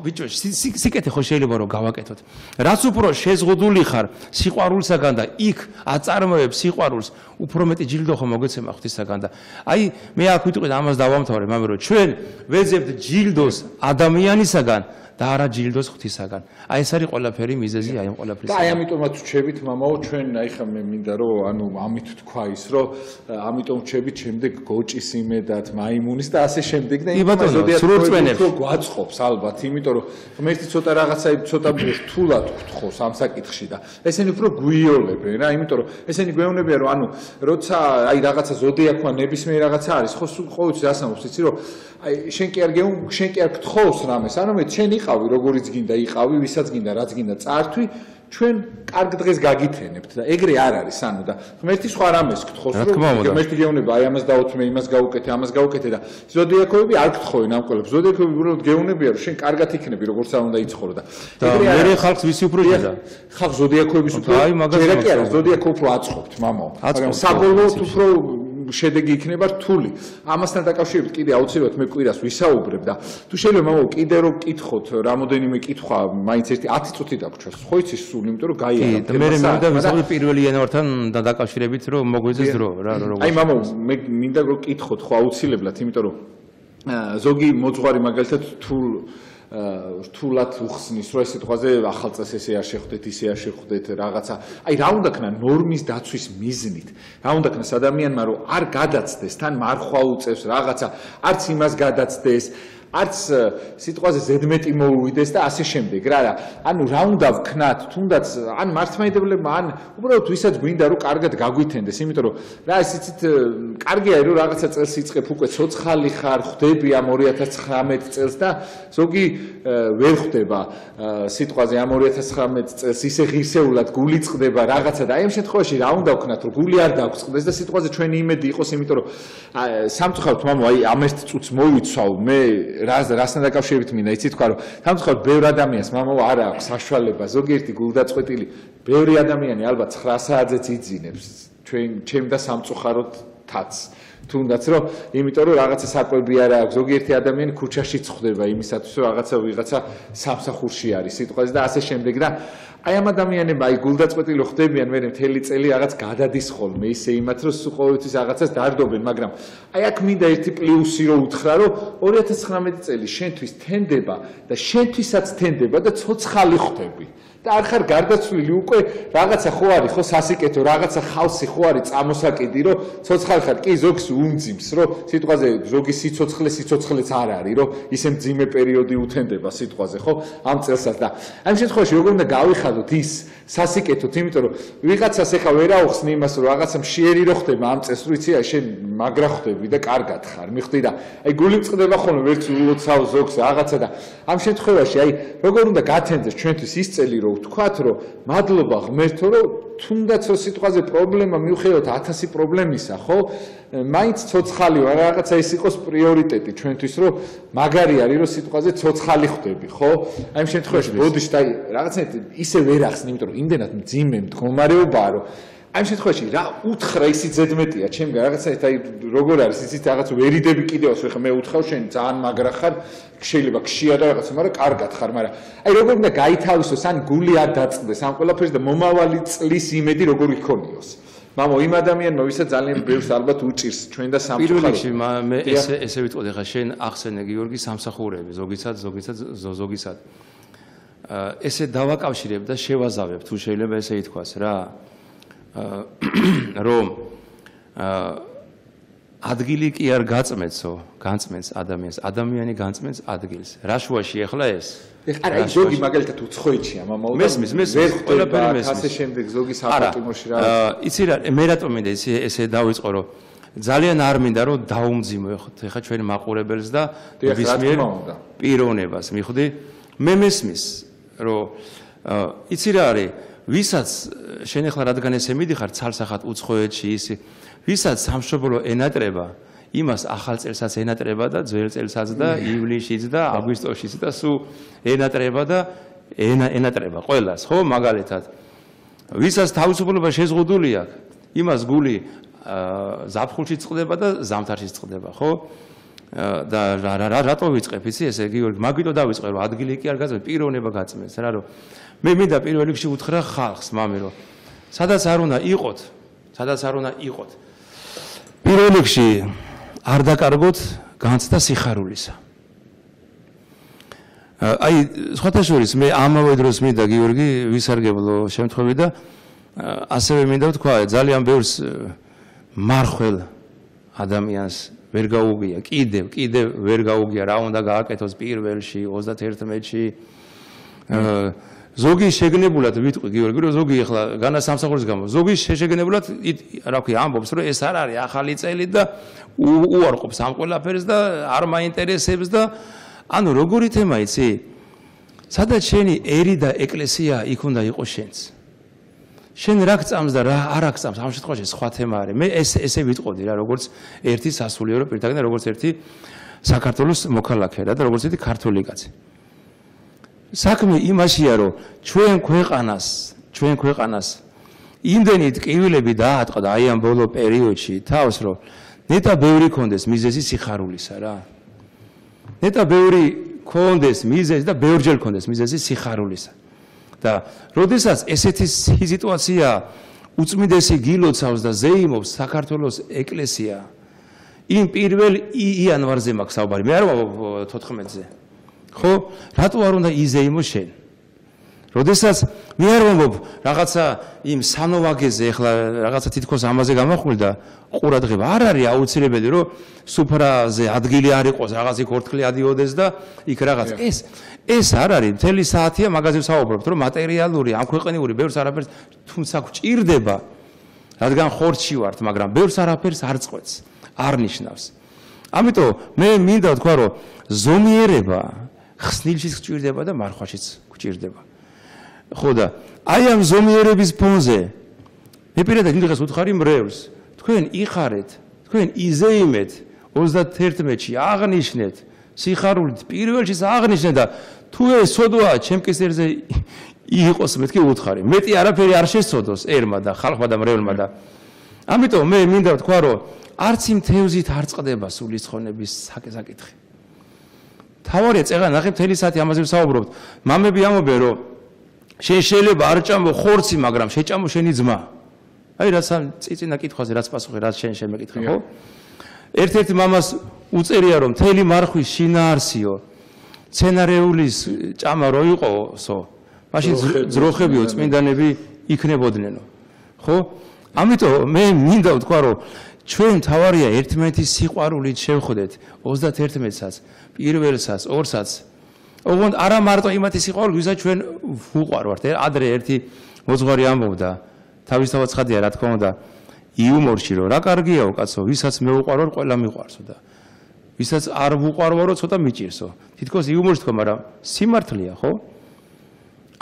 Speaker 2: ბიჭო, სიკეთე ხო შეიძლება რომ გავაკეთოთ. რაც უფრო შეზღუდული ხარ სიყვარულსაგან და იქ აწარმოებ სიყვარულს, უფრო მეტი ჯილდო ხო მოგეცემა ღვთისაგან და აი მე აქ ვიტყვი და ამას დავამთავრებ, მაგრამ რომ ჩვენ ვეძებთ ჯილდოს ადამიანისაგან და არა ჯილდოს ღვთისაგან. აი ეს არის ყველაფერი მიზეზი, აი ამ ყველაფრის.
Speaker 1: და აი ამიტომაც ვჩებით მამაო ჩვენ აი ხა მე მინდა რომ ანუ ამით თქვა ის რომ ამიტომ ვჩებით შემდეგ გოჭის იმედად, მაიმუნის და ასე შემდეგ და
Speaker 2: ზოდიაქოებს
Speaker 1: გვაწყობს ალბათ, იმიტომ რომ ღმერთი ცოტა რაღაცა ცოტა რთულად გთხოვს ამ საკითხში და ესენი უფრო გვიოლებენ რა, იმიტომ რომ ესენი გვეუბნებიან რომ ანუ როცა აი რაღაცა ზოდიაქმა ნებისმიერ რაღაცა არის, ხო სულ ყოველთვის ასამბობს, იცი რომ აი შენ კი არ გთხოვს რამეს, ანუ მე შენ იყავი როგორიც გინდა იყავი, ვისაც გინდა რაც გინდა წართვი, ჩვენ კარგ დღეს გაგითენებთ და ეგრე არ არის, ანუ და ღმერთი სხვა რამეს გთხოვს, რომ ღმერთი გეუბნება, აი ამას დავუთმე, იმას გავუკეთე, ამას გავუკეთე და ზოდიაქოები არ გთხოვენ ამ ყველაფერს. ზოდიაქოები უბრალოდ გეუბნებიან, რომ შენ კარგად იქნები, როგორც არ უნდა იცხოვრო და
Speaker 2: ეგრე არ არის. ხალხს ვისი უფრო შედა?
Speaker 1: ხალხ ზოდიაქოების უფრო ჯერა კი არა, ზოდიაქო უფრო აწყობთ, მამაო. მაგრამ საბოლოოდ უფრო შედეგი იქნება რთული. ამასთან დაკავშირებით კიდე აუცილებლად მე კვირას ვისაუბრებ და თუ შეიძლება მამაო კიდე რომ გკითხოთ რამოდენიმე კითხვა, მაინც ერთი 10 წუთი დაგვრჩას. ხო იცი სულ, იმიტომ რომ გაიარა
Speaker 2: თემა. მე მინდა ვისაუბრებ პირველი იანვართან დაკავშირებით, რომ მოგვეძეს დრო რა როგორ.
Speaker 1: აი მამაო, მე მინდა რომ გკითხოთ ხო აუცილებლად, იმიტომ რომ ზოგი მოძღვარი მაგალითად რთულად უხსნის, რომ ეს სიტყვაზე ახალ წელს ესე არ შეხვდეთ, ისე არ შეხვდეთ რაღაცა. აი რა უნდა ქნა ნორმის დაცვის მიზნით. რა უნდა ქნას ადამიანმა რომ არ გადაცდეს, თან მარხვა უწევს რაღაცა, არც იმას გადაცდეს, არც სიტყვაზე ზედმეტი მოუვიდეს და ასე შემდეგ რა. ანუ რა უნდა ვქნათ, თუნდაც ან მართლმადიდებლებმა, ან უბრალოდ ვისაც გვინდა რომ კარგად გაგვითენდეს, იმიტომ რომ რა ეს იცით კარგია რომ რაღაცა წელს იწყებ უკვე ცოცხალი ხარ, ხვდები ამ 2019 წელს და ზოგი ვერ ხვდება სიტყვაზე ამ 2019 წელს ისე ღირსეულად გული წყდება რაღაცა და აი ამ შემთხვევაში რა უნდა ვქნათ რომ გული არ დაგწყდეს და სიტყვაზე ჩვენი იმედი იყოს, იმიტომ რომ სამწუხაროდ მამო აი ამ ერთ წუთს მოვიცვალ მე რასთან დაკავშირებით მინდა იცი თქვა რომ სამწუხაროდ ბევრ ადამიანს მამაო არ აქვს საშუალება ზოგიერთი გულდაწყვეტილი ბევრი ადამიანი ალბათ 9 საათზეც იძინებს ჩემ და სამწუხაროდ თაც თუნდაც რომ იმიტომ რომ რაღაცა საკვები არ აქვს ზოგიერთი ადამიანი ქუჩაში წხვდება იმისათვის რომ ვიღაცა სამსახურში არის სიტყვაზე და ასე შემდეგ და აი ამ ადამიანებმა აი გულდაწყვეტილი ხდებიან მე მთელი წელი რაღაც გადადის ხოლმე ისე იმათ რომ სულ ყოველთვის რაღაცას დარდობენ მაგრამ აი აქ მინდა ერთი პლუსი რომ უთხრა რომ 2019 წელი შენთვის თენდება და შენთვისაც თენდება და ცოცხალი ხდები და არ ხარ გარდაცვლილი უკვე რაღაცა ხო არის ხო სასიკეთო რაღაცა ხალსი ხო არის წამოსაკიდი რომ ცოცხალი ხარ კი ზოგს უმძიმს რომ სიტყვაზე ზოგი სიცოცხლეც არ არის რომ ისე მძიმე პერიოდი უთენდება სიტყვაზე ხო ამ წელსაც და ამ შემთხვევაში როგორ უნდა გავიხადოთ ის სასიკეთოთ იმიტომ რომ ვიღაცას ეხა ვერ აუხსნი იმას რომ რაღაცა მშიერი რო ხდება ამ წელს რო იცი აი შენ მაგრა ხდები და კარგად ხარ მიხვდი და აი გული მწყდება ხოლმე ვერც ულოცავ ზოგს რაღაცა და ამ შემთხვევაში აი როგორ უნდა გათენდეს ჩვენთვის ის წელი რომ ვთქვათ რომ მადლობა ღმერთო რომ თუნდაც რომ სიტყვაზე პრობლემა მივხვდეთ 1000 პრობლემისა ხო მაინც ცოცხალი ვარ რაღაცა ის იყოს პრიორიტეტი ჩვენთვის რომ მაგარი არის რომ სიტყვაზე ცოცხალი ხდები ხო აი ამ შემთხვევაში ბოდიშ და აი რაღაცნაირად ისე ვერ ახსნი იმიტომ რომ იმდენად მძიმე მდგომარეობაა რომ აი ამ შემთხვევაში რა უთხრა ისიც ზედმეტია ჩემგან რაღაცნაირად აი როგორ არის ისიც რაღაც ვერიდები კიდევაც ხა მე უთხრავ შენ ძალიან მაგრა ხარ შეიძლება გშია და რაღაცა მაგრამ კარგად ხარ მაგრამ აი როგორ უნდა გაითავისოს ან გული არ დაწყდეს ამ ყველაფერს და მომავალი წლის იმედი როგორ იქონიოს მამო იმ ადამიანმა ვისაც ძალიან ბევრს ალბათ უჭირს ჩვენ და სამწუხაროდ
Speaker 2: პირველ რიგში მე ესე ვიტყოდი ხა შენ ახსენე გიორგი სამსახურები ზოგიცად ესე დავაკავშირებ და შევაზავებ თუ შეიძლება ესე ითქვას რა რომ ადგილი კი არ განწმენს ადამიანი განწმენს ადგილს რა შუაში ახლა ეს
Speaker 1: არა ზოგი მაგალითად უცხოეთშია მამაო
Speaker 2: მესმის ყველაფერი მესმის
Speaker 1: ასე შემდეგ ზოგი საფატიმოში რა
Speaker 2: იცი რა მე რატომ მინდა ესე დავიწყო რომ ძალიან არ მინდა რომ დაუმძიმოთ ეხა ჩვენი მაყურებელს და ბისმიერ პიროვნებას მიხვდი მე მესმის რომ იცი რა არის ვისაც შენ ახლა რადგან ესე მიდიხარ ცალსახად უცხოეთში ისი ვისაც სამშობლო ენატრება იმას ახალ წელსაც ენატრება და ძველ წელსაც და ივლისშიც და აგვისტოშიც და სულ ენატრება და ენატრება ყველას ხო მაგალითად ვისაც თავისუფლება შეზღუდული აქვს იმას გული ზაფხულში წყდება და ზამთარში წყდება ხო და რატო ვიწყებ იცი ესე გიორგი მაგიტო დავიწყე რომ ადგილი კი არ გაწმენდ პიროვნება გაწმენდს რა რომ მე მინდა პირველ რიგში უთხრა ხალხს მამე რომ სადაც არ უნდა იყოთ პირველ რიგში არ დაკარგოთ განცდა სიხარულისა აი სხვათა შორის მე ამავე დროს მინდა გიორგი ვისარგებლო შემთხვევით და ასევე მინდა ვთქვა ძალიან ბევრს მარხვალ ადამიანს ვერ გაუგია კიდევ ვერ გაუგია რა უნდა გააკეთოს პირველში 31-ში ზოგი შეგნებულად ვიტყვი გიორგი რომ ზოგი ახლა განა სამსახურის გამო ზოგი შეგნებულად რა ქვია ამბობს რომ ეს არ არის ახალი წელი და უარყოფს ამ ყველაფერს და არ მაინტერესებს და ანუ როგორი თემა იცი სადაც შენი ერი და ეკლესია იქ უნდა იყოს შენც შენ რა გწამს და რა არ გწამს ამ შემთხვევაში სხვა თემა არის მე ესე ვიტყოდი რა როგორც ერთი სასულიერო პირთაგან და როგორც ერთი საქართველოს მოქალაქე რა და როგორც ერთი ქართული კაცი საქმე იმაშია რომ ჩვენ ქვეყანას იმდენი ტკივილები დაატყდა აი ამ ბოლო პერიოდში თავს რომ ნეტა ბევრი კონდეს მიზეზი სიხარულისა რა ნეტა ბევრი კონდეს მიზეზი და ბევრჯერ კონდეს მიზეზი სიხარულისა და როდესაც ესეთი სიტუაცია უწმიდესი გილოცავს და ზეიმობს საქართველოს ეკლესია იმ პირველ იანვარზე მაქვს საუბარი მე არ ვარ 14-ზე ხო რატო არ უნდა იზეიმო შენ როდესაც მე არ ვამბობ რაღაცა იმ სანოვაგეზე ახლა რაღაცა თითქოს ამაზე გამახვილდა ყურადღება არ არის აუცილებელი რომ სუფრაზე ადგილი არ იყოს რაღაც იქ ორთქლი ადიოდეს და იქ რაღაც ეს არ არის მთელი საათია მაგაზე ვსაუბრობთ რომ მატერიალური ამ ქვეყნიური ბევრს არაფერს თუმცა გვჭირდება რადგან ხორცში ვართ მაგრამ ბევრს არაფერს არ წყვეტს არ ნიშნავს ამიტომ მე მინდა ვთქვა რომ ზომიერება ხსნილშიც გვჭირდება და მარხვაშიც გვჭირდება ხო და აი ამ ზომიერების ფონზე მე პირადად იმ დღეს ვუთხარი მრევლს თქვენ იხარეთ თქვენ იზეიმეთ 31-ში აღნიშნეთ სიხარულით პირველშიც აღნიშნეთ და თუ ეს სოდვაა ჩემკისერზე იყოს მეთქი უთხარი მეტი არაფერი არ შეცოდოს ერმა და ხალხმა და მრევლმა და ამიტომ მე მინდა ვთქვა რომ არც იმ თევზით არ წყდება სულის ცხონების საკითხი თავარია წეღა ნახე მთელი საათი ამაზე ვსაუბრობთ მამები ამობენ რომ შენ შეიძლება არ ჭამო ხორცი მაგრამ შეჭამო შენი ძმა აი რაც წიწინა კითხვაზე რაც პასუხი რაც შენ შემეკითხე ხო ერთ-ერთი მამას უწერია რომ მთელი მარხვის შინაარსიო სცენარეულის ჭამა რო იყოსო მაშინ ძროხებიო წმინდანები იქნებოდნენო ხო ამიტომ მე მინდა ვთქვა რომ ჩვენ თავარია ერთმანეთის სიყვარულით შევხვდეთ 31-საც პირველსაც ორსაც ოღონდ არა მარტო იმათი სიყვარული ვისაც ჩვენ ვუყვარვართ ადრე ერთი მოძღვარი ამბობდა თავისთავად ცხადია რა თქმა უნდა იუმორში რომ რა კარგიაო კაცო ვისაც მე უყვარვარ ყველა მიყვარსო და ვისაც არ ვუყვარვარო ცოტა მიჭირსო თითქოს იუმორში თქვა მაგრამ სიმართლეა ხო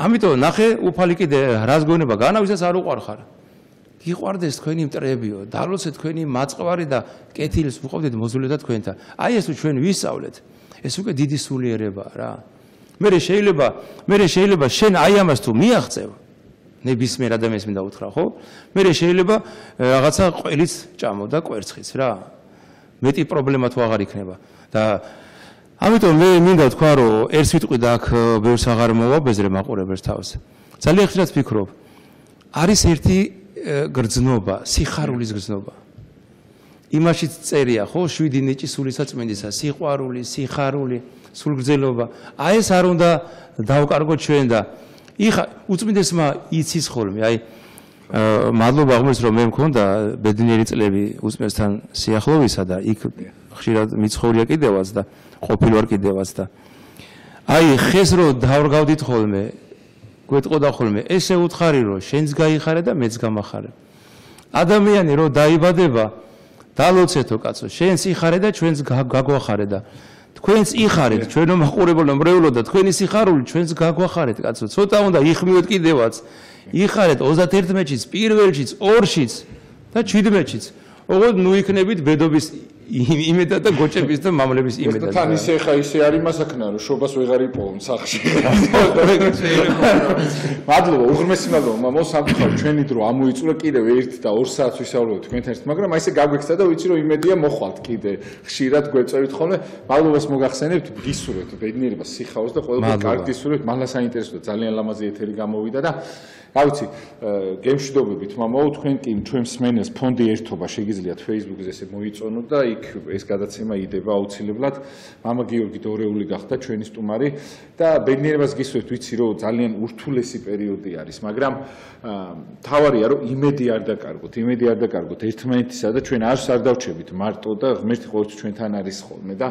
Speaker 2: ამიტომ ნახე უფალი კიდე რას გონება განა ვისაც არ უყვარხარ გიყვარდეს თქვენი მტრებიო დალოცეთ თქვენი მაწყვარი და კეთილს ვუყავდეთ მოზულეთა თქვენთან აი ეს თუ ჩვენ ვისწავლეთ ეს უკვე დიდი სულიერებაა რა მე შეიძლება შენ აი ამას თუ მიაღწევ ნებისმიერ ადამიანს მინდა უთხრა ხო მე შეიძლება რაღაცა ყველიც ჭამო და კვერცხიც რა მეტი პრობლემა თუ აღარ იქნება და ამიტომ მე მინდა ვთქვა რომ ერთს ვიტყვი და აქ ბევრს აღარ მოვაბეზრე მაყურებელს თავს ძალიან ხშირად ვფიქრობ არის ერთი გრძნობა სიხარულის გრძნობა იმაშიც წერია ხო 7 ნიჭი სულისაწმინდისა სიყვარული სიხარული სულგრძელობა აი ეს არ უნდა დავკარგოთ ჩვენ და იხა უწმინდესმა იცის ხოლმე აი მადლობა აღმოჩნდა რომ მე მქონდა ბედნიერი წლები უწმინდესთან სიახლოვისა და იქ ხშირად მიცხოვრია კიდევაც და ყოფილვარ კიდევაც და აი ხეს რო დავრგავდით ხოლმე გვეტყოდა ხოლმე ესე უთხარი რომ შენს გაიხარე და მეც გამახარე ადამიანი რო დაიბადება დალოცეთო კაცო შენს იხარე და ჩვენს გაგვახარე და თქვენს იხარეთ ჩვენო მაყურებელო მრევლო და თქვენი სიხარული ჩვენს გაგვახარეთ კაცო ცოტა უნდა იხმიოთ კიდევაც იხარეთ 31-შიც პირველშიც ორშიც და 17-შიც ოღონდ ნუ იქნებით ბედობის იმედად და გოჭების და მამლების იმედად.
Speaker 1: თან ისე ხა ისე არის მასაკნა რომ შობას ვეღარ იპოვონ სახში. მადლობა, უღრმესი მადლობა. მამო სამწუხაროდ ჩვენი დრო ამოიწურა კიდევ 1 და 2 საათს ვისაუბრებთ თქვენთან ერთად, მაგრამ აი ესე გაგვექცა და ვიცი რომ იმედია მოხვალთ კიდე. ხშირად გვეწევით ხოლმე. მადლობას მოგახსენებთ, გისურვებთ ბედნიერება, სიხაოს და ყველაფერი კარგ გისურვებთ. მართლა საინტერესოა, ძალიან ლამაზი ეთერი გამოვიდა და რა ვიცი, გემშვიდობებით მამაო, თქვენ კი ჩვენ მსმენელს ფონდი ერთობა შეგიძლიათ Facebook-ზე ესე მოიწონოთ და იქ ეს გადაცემა იდება აუცილებლად. მამა გიორგი დორეული გახდა ჩვენი სტუმარი და ბედნიერებას გისურვებთ, ვიცი რომ ძალიან ურთულესი პერიოდი არის, მაგრამ თავარია რომ იმედი არ დაკარგოთ ერთმანეთისა და ჩვენ არც არ დავჩებით მარტო და ღმერთი ყოველთვის ჩვენთან არის ხოლმე და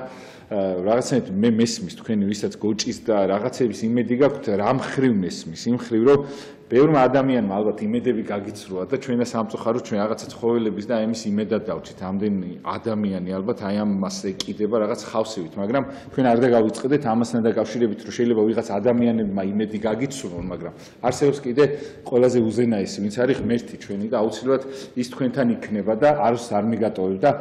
Speaker 1: რაღაცნაირად მე მესმის თქვენი ვისაც გოჭის და რაღაცების იმედი გაქვთ, რა მხრივ მესმის, იმ მხრივ რომ ბევრმა ადამიანმა ალბათ იმედები გაგიცრუა და ჩვენა სამწუხაროდ ჩვენ რაღაცა ცხოველების და ამის იმედად დავჭით. ამდენი ადამიანი ალბათ აი ამას ეკიდება რაღაც ხავსებით, მაგრამ თქვენ არ დაგავიწყდეთ ამასთან დაკავშირებით, რომ შეიძლება ვიღაც ადამიანებმა იმედი გაგიცრუონ, მაგრამ არსებობს კიდე ყველაზე უზენაესი, ვინც არის ღმერთი ჩვენი და აუცილებლად ის თქვენთან იქნება და არც არ მიგატოვებ და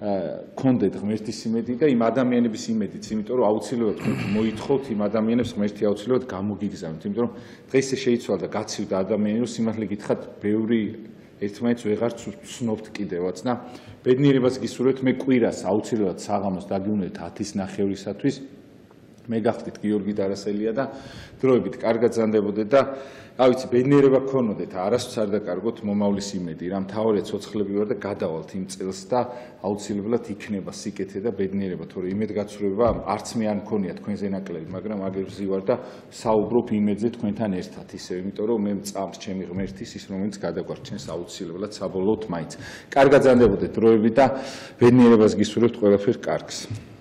Speaker 1: გქონდეთ ღმერთის იმედი და იმ ადამიანების იმედიც, იმიტომ რომ აუცილებლად თქვენ მოითხოვთ იმ ადამიანებს ღმერთი აუცილებლად გამოგიგზავნოთ, იმიტომ რომ დღეს ეს შეიცვალა და გაცივდა ადამიანი, რომ სიმართლე გითხრათ, ბევრი ერთმანეთს ვეღარ ცნობთ კიდევაც და ბედნიერებას გისურვებთ, მე კვირას აუცილებლად საღამოს დაგივნეთ 10:30-ისათვის. მე გახდით გიორგი დარასელია და დროებით კარგად ზანდებოდეთ და რა ვიცი, ბედნიერება გქონოდეთ, არასდროს არ დაკარგოთ მომავლის იმედი, რა მთავარია ცოცხლები ვარ და გადავალთ იმ წელს და აუცილებლად იქნება სიკეთე და ბედნიერება, თორე იმედგაცრუება არც მე არ მქონია თქვენზე ნაკლები, მაგრამ აგერ ვზივარ და საუბრობ იმედზე თქვენთან ერთად ისე, იმიტომ რომ მე მწამს ჩემი ღმერთის ის რომელიც გადაგვარჩენს აუცილებლად საბოლოოდ მაინც. კარგად ზანდებოდეთ დროებით და ბედნიერებას გისურვებთ ყველაფერ კარგს.